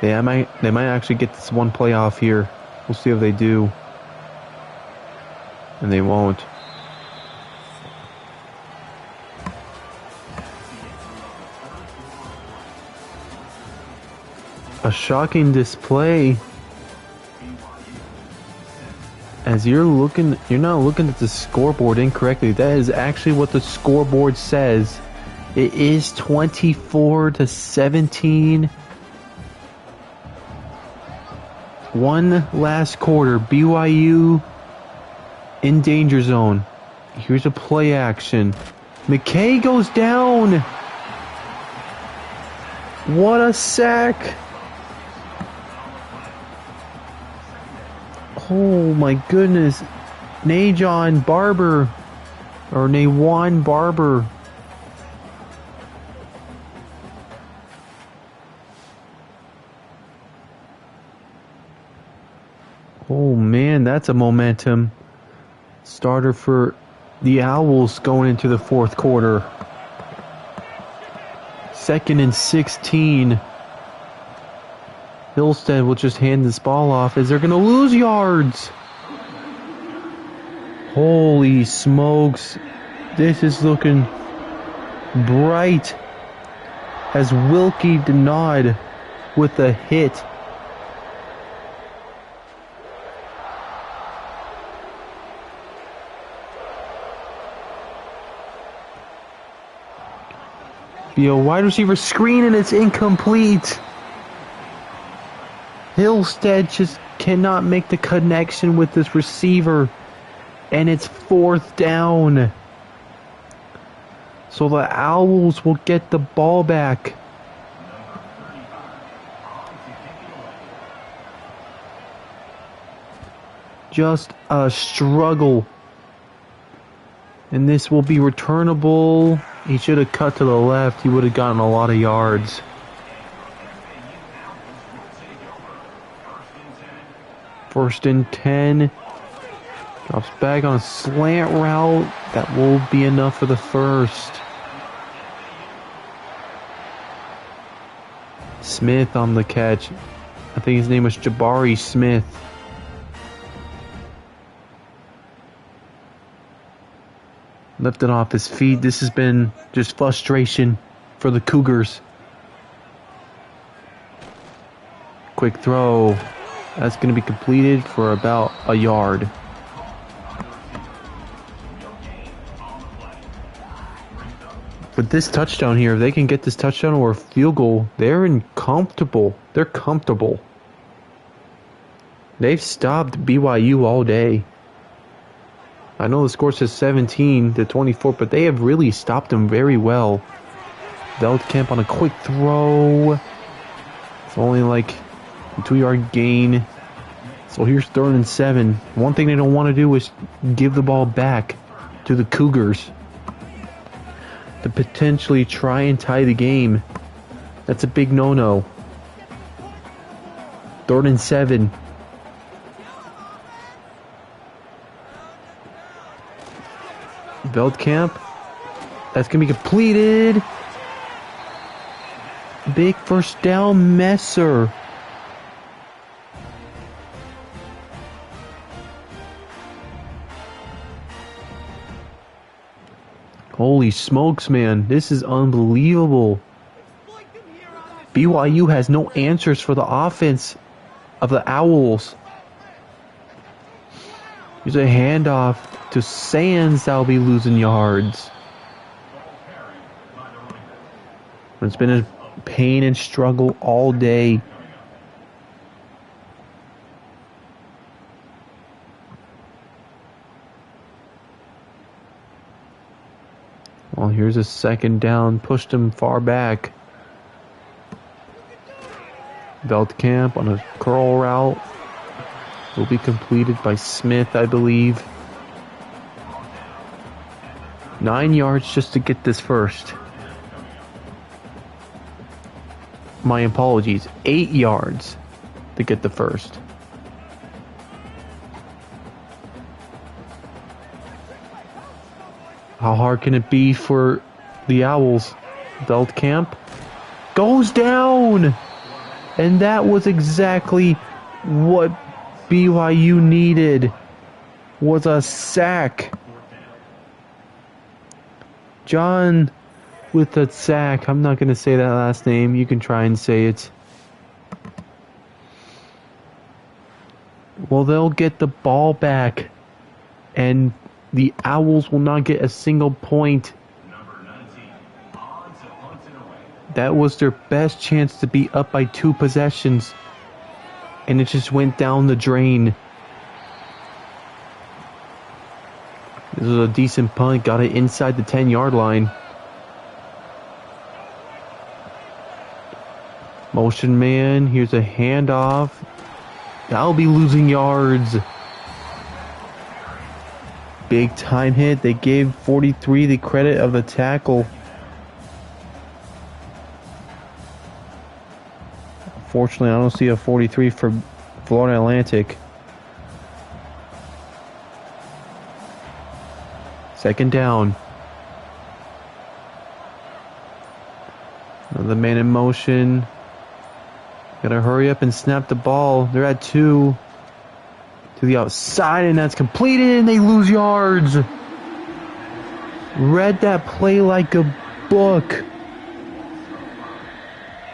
They might actually get this one playoff here. We'll see if they do. And they won't. A shocking display. As you're not looking at the scoreboard incorrectly. That is actually what the scoreboard says. It is 24-17. One last quarter. BYU in danger zone. Here's a play action. McKay goes down. What a sack. Oh my goodness. Najon Barber. Or Nawan Barber. Oh man, that's a momentum starter for the Owls going into the fourth quarter. 2nd and 16. Hillstead will just hand this ball off as they're going to lose yards. Holy smokes. This is looking bright as Wilkie denied with a hit. Be a wide receiver screen and it's incomplete. Hillstead just cannot make the connection with this receiver. And it's 4th down. So the Owls will get the ball back. Just a struggle. And this will be returnable. He should have cut to the left. He would have gotten a lot of yards. First and 10. Drops back on a slant route. That will be enough for the first. Smith on the catch. I think his name was Jabari Smith. Lifted off his feet. This has been just frustration for the Cougars. Quick throw. That's going to be completed for about a yard. With this touchdown here, if they can get this touchdown or a field goal, they're comfortable. They're comfortable. They've stopped BYU all day. I know the score says 17-24, but they have really stopped them very well. Veldkamp on a quick throw. It's only like a 2-yard gain. So here's 3rd and 7. One thing they don't want to do is give the ball back to the Cougars to potentially try and tie the game. That's a big no-no. 3rd and 7. Veldkamp. That's going to be completed. Big first down, Messer. Holy smokes, man. This is unbelievable. BYU has no answers for the offense of the Owls. Here's a handoff to Sands. That'll be losing yards. It's been a pain and struggle all day. Well, here's a second down. Pushed him far back. Veldkamp on a curl route. Will be completed by Smith, I believe. 9 yards just to get this first. My apologies. 8 yards to get the first. How hard can it be for the Owls? Veldkamp goes down! And that was exactly what BYU needed, was a sack. John with a sack. I'm not going to say that last name. You can try and say it. Well, they'll get the ball back, and the Owls will not get a single point. That was their best chance to be up by 2 possessions. And it just went down the drain. This is a decent punt. Got it inside the 10-yard line. Motion man. Here's a handoff. That'll be losing yards. Big time hit. They gave 43 the credit of the tackle. Fortunately, I don't see a 43 for Florida Atlantic. Second down. Another man in motion. Gotta hurry up and snap the ball. They're at 2. To the outside, and that's completed, and they lose yards. Read that play like a book.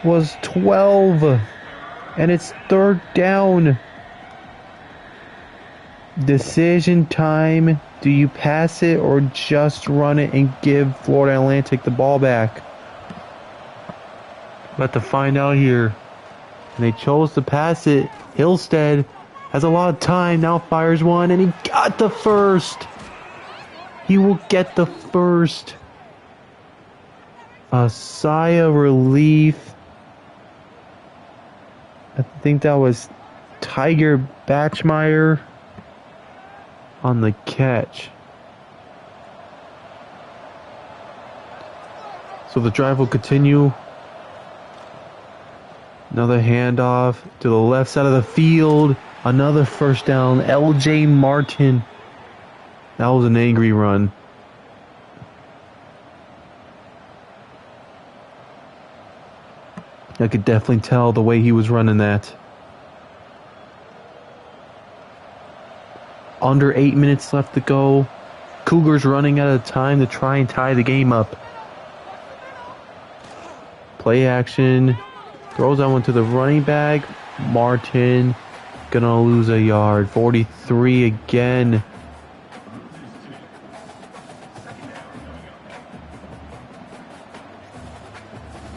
Was 12, and it's third down. Decision time. Do you pass it or just run it and give Florida Atlantic the ball back? About to find out here. And they chose to pass it. Hillstead has a lot of time. Now fires one, and he got the first. He will get the first. A sigh of relief. I think that was Tiger Batchmeyer on the catch. So the drive will continue. Another handoff to the left side of the field. Another first down. L.J. Martin. That was an angry run. I could definitely tell the way he was running that. Under 8 minutes left to go. Cougars running out of time to try and tie the game up. Play action. Throws that one to the running back. Martin gonna lose a yard. 43 again.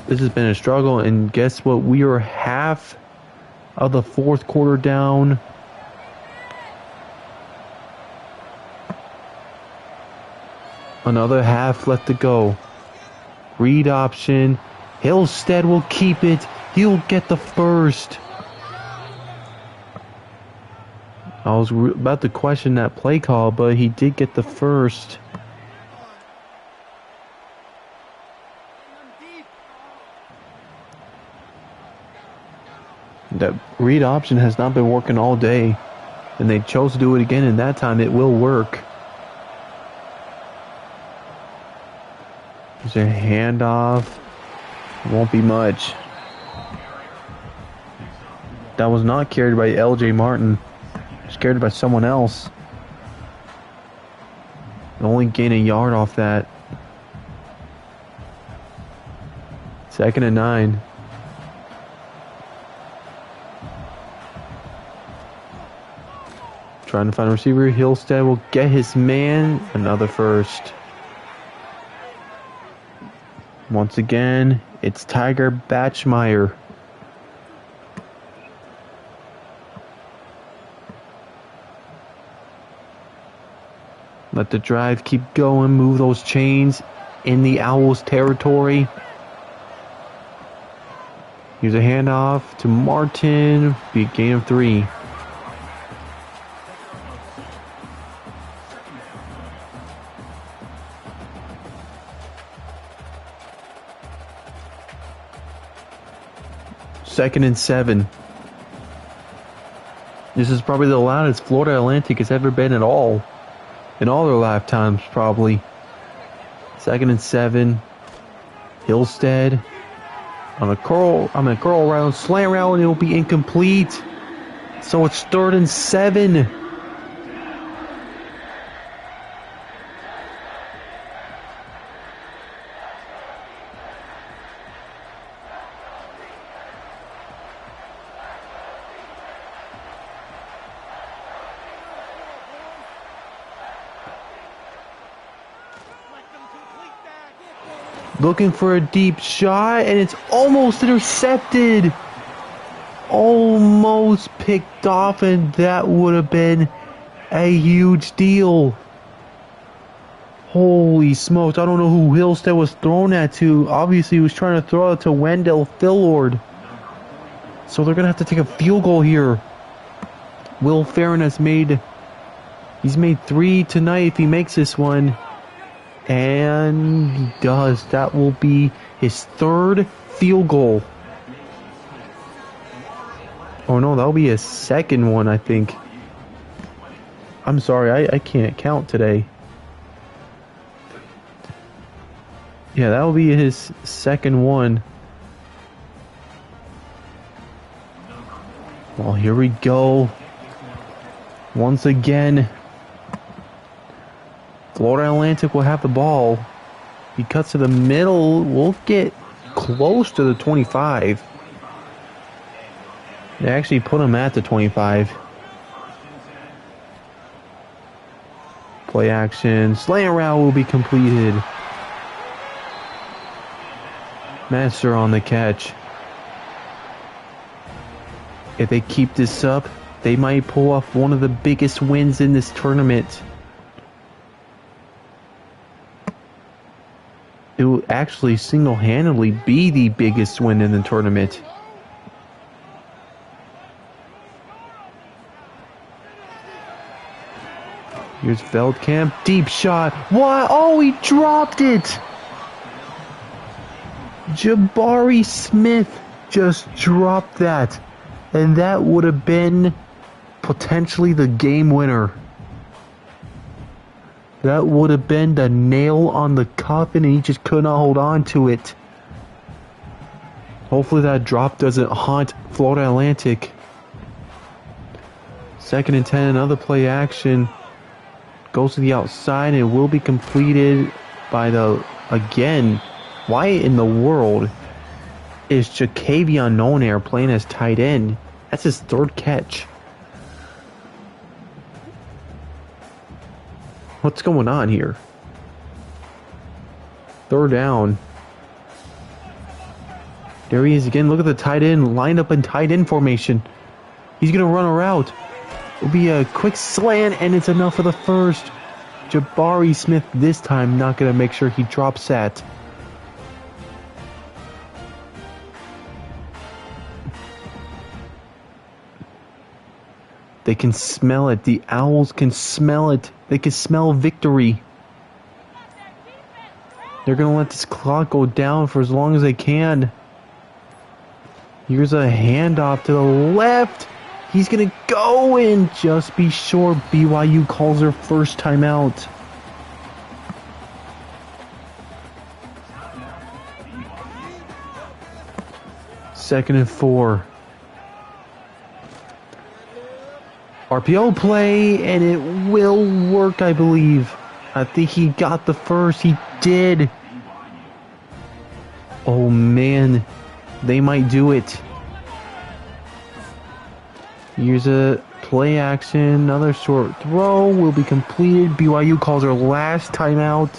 This has been a struggle, and guess what? We are half of the fourth quarter down. Another half left to go. Read option. Hillstead will keep it. He'll get the first. I was about to question that play call, but he did get the first. That read option has not been working all day, and they chose to do it again, and that time it will work. There's a handoff. Won't be much. That was not carried by L.J. Martin. It's carried by someone else. They only gain a yard off that. 2nd and 9. Trying to find a receiver. Hillstead will get his man. Another first. Once again, it's Tiger Batchmeyer. Let the drive keep going. Move those chains in the Owls' territory. Here's a handoff to Martin. Be a gain of 3. Second and 7. This is probably the loudest Florida Atlantic has ever been at all. In all their lifetimes, probably. Second and 7. Hillstead. On a curl around, slant route, and it'll be incomplete. So it's 3rd and 7. Looking for a deep shot, and it's almost intercepted. Almost picked off, and that would have been a huge deal. Holy smokes. I don't know who Hillstead was thrown at to. Obviously, he was trying to throw it to Wendell Fillard. So they're going to have to take a field goal here. Will Farron he's made 3 tonight if he makes this one. And he does. That will be his 3rd field goal. Oh no, that'll be his 2nd one, I think. I'm sorry, I can't count today. Yeah, that'll be his 2nd one. Well, here we go. Once again, Florida Atlantic will have the ball. He cuts to the middle. We'll get close to the 25. They actually put him at the 25. Play action. Slant route will be completed. Master on the catch. If they keep this up, they might pull off one of the biggest wins in this tournament. It will actually single-handedly be the biggest win in the tournament. Here's Veldkamp. Deep shot. What? Oh, he dropped it. Jabari Smith just dropped that. And that would have been potentially the game winner. That would have been the nail on the coffin, and he just could not hold on to it. Hopefully that drop doesn't haunt Florida Atlantic. 2nd and 10, another play action. Goes to the outside, and it will be completed by again, why in the world is Jakavion Nonair playing as tight end? That's his 3rd catch. What's going on here? 3rd down. There he is again. Look at the tight end lined up in tight end formation. He's going to run a route. It'll be a quick slant, and it's enough for the first. Jabari Smith this time not going to make sure he drops that. They can smell it. The Owls can smell it. They can smell victory. They're going to let this clock go down for as long as they can. Here's a handoff to the left. He's going to go and just be sure BYU calls their first timeout. Second and 4. RPO play, and it will work, I believe. I think he got the first. He did. Oh, man. They might do it. Here's a play action. Another short throw will be completed. BYU calls their last timeout.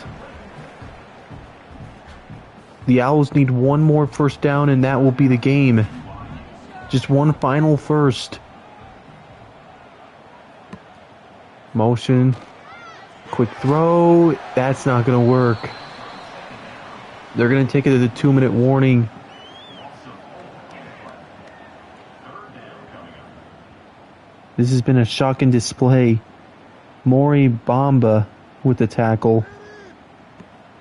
The Owls need one more first down, and that will be the game. Just one final first. Motion. Quick throw. That's not going to work. They're going to take it to the 2-minute warning. This has been a shocking display. Maury Bamba with the tackle.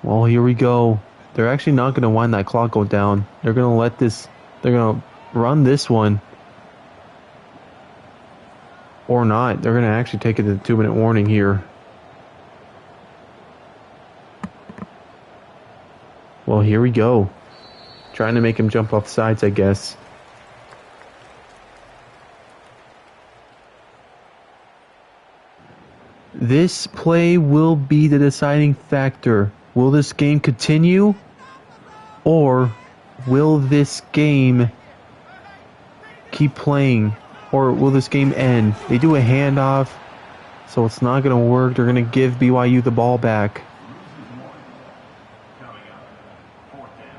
Well, here we go. They're actually not going to wind that clock go down. They're going to let this... They're going to run this one. Or not. They're going to actually take it to the 2-minute warning here. Well, here we go. Trying to make him jump off sides, I guess. This play will be the deciding factor. Will this game continue? Or will this game keep playing? Or will this game end? They do a handoff, so it's not going to work. They're going to give BYU the ball back.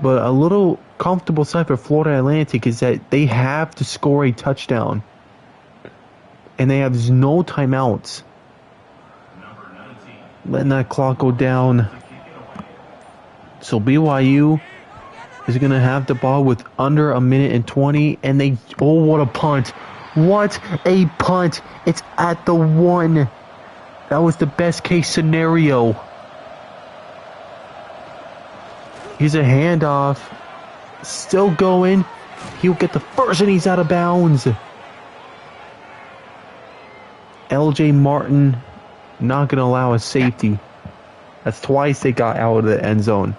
But a little comfortable side for Florida Atlantic is that they have to score a touchdown. And they have no timeouts. Letting that clock go down. So BYU is going to have the ball with under 1:20, and they... Oh, what a punt. What a punt. It's at the 1. That was the best case scenario. Here's a handoff. Still going. He'll get the first, and he's out of bounds. LJ Martin not going to allow a safety. That's twice they got out of the end zone.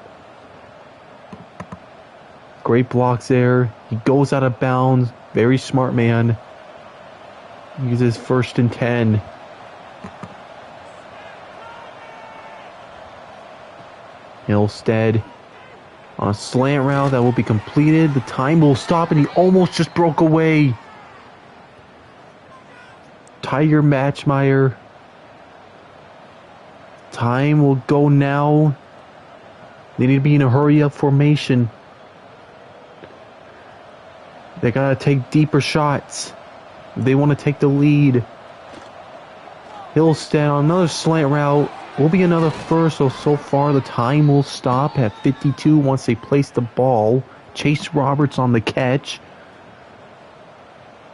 Great blocks there. He goes out of bounds. Very smart man. Uses 1st and 10. Hillstead on a slant route that will be completed. The time will stop, and he almost just broke away. Tiger Matchmeyer. Time will go now. They need to be in a hurry-up formation. They gotta take deeper shots. They want to take the lead. Hillstead on another slant route. Will be another first. So far the time will stop at 52 once they place the ball. Chase Roberts on the catch.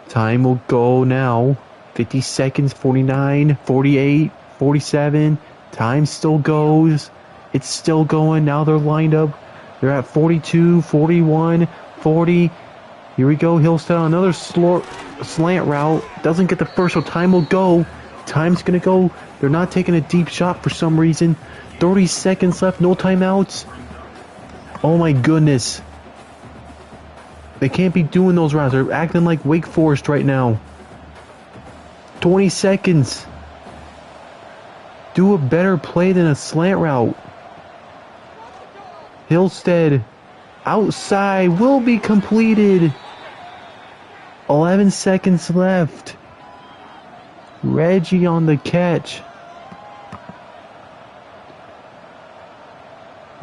Time will go now. 50 seconds, 49, 48, 47. Time still goes. It's still going. Now they're lined up. They're at 42, 41, 40. Here we go. Hillstead on another slant route. Doesn't get the first, so time will go. Time's going to go. They're not taking a deep shot for some reason. 30 seconds left. No timeouts. Oh my goodness. They can't be doing those routes. They're acting like Wake Forest right now. 20 seconds. Do a better play than a slant route. Hillstead outside will be completed. 11 seconds left. Reggie on the catch.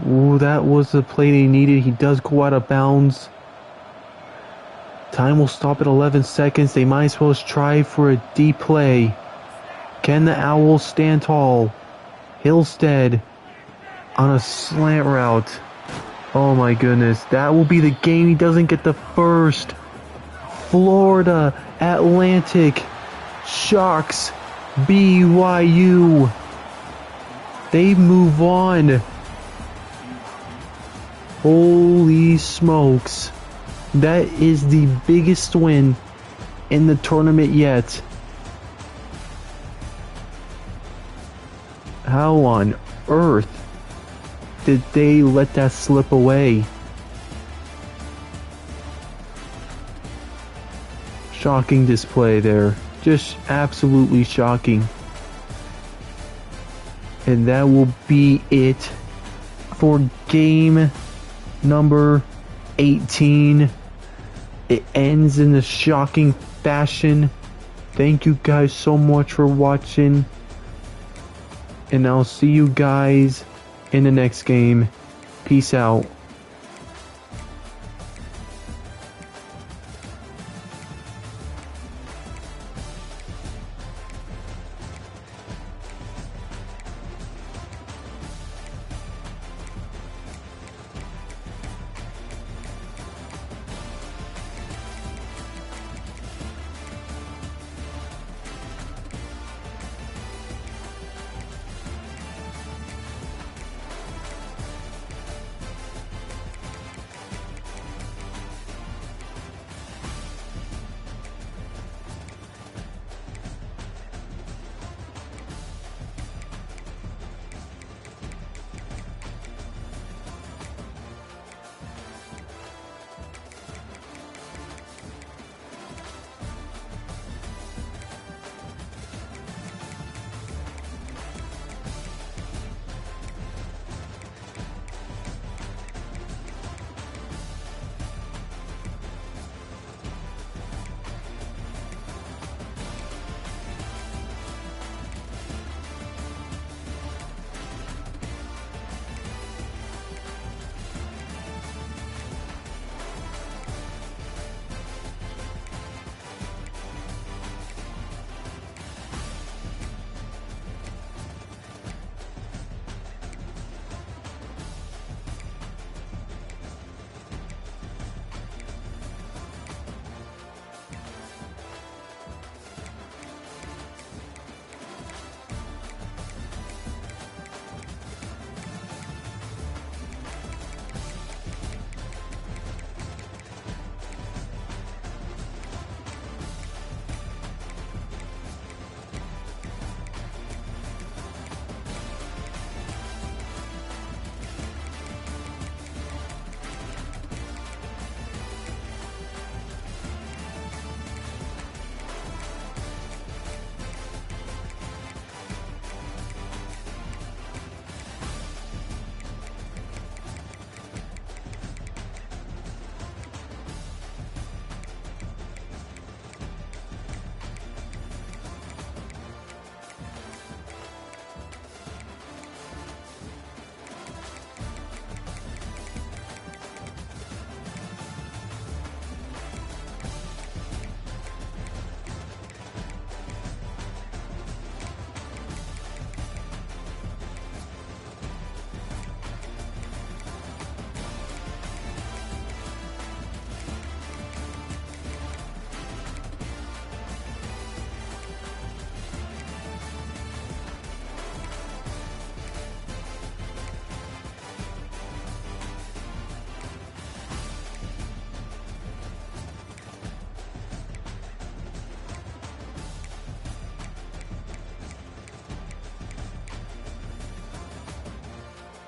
Ooh, that was the play they needed. He does go out of bounds. Time will stop at 11 seconds. They might as well try for a deep play. Can the Owls stand tall? Hillstead on a slant route. Oh my goodness. That will be the game. He doesn't get the first. Florida Atlantic shocks BYU. They move on. Holy smokes. That is the biggest win in the tournament yet. How on earth did they let that slip away? Shocking display there. Just absolutely shocking. And that will be it for game number 18. It ends in a shocking fashion. Thank you guys so much for watching. And I'll see you guys in the next game. Peace out.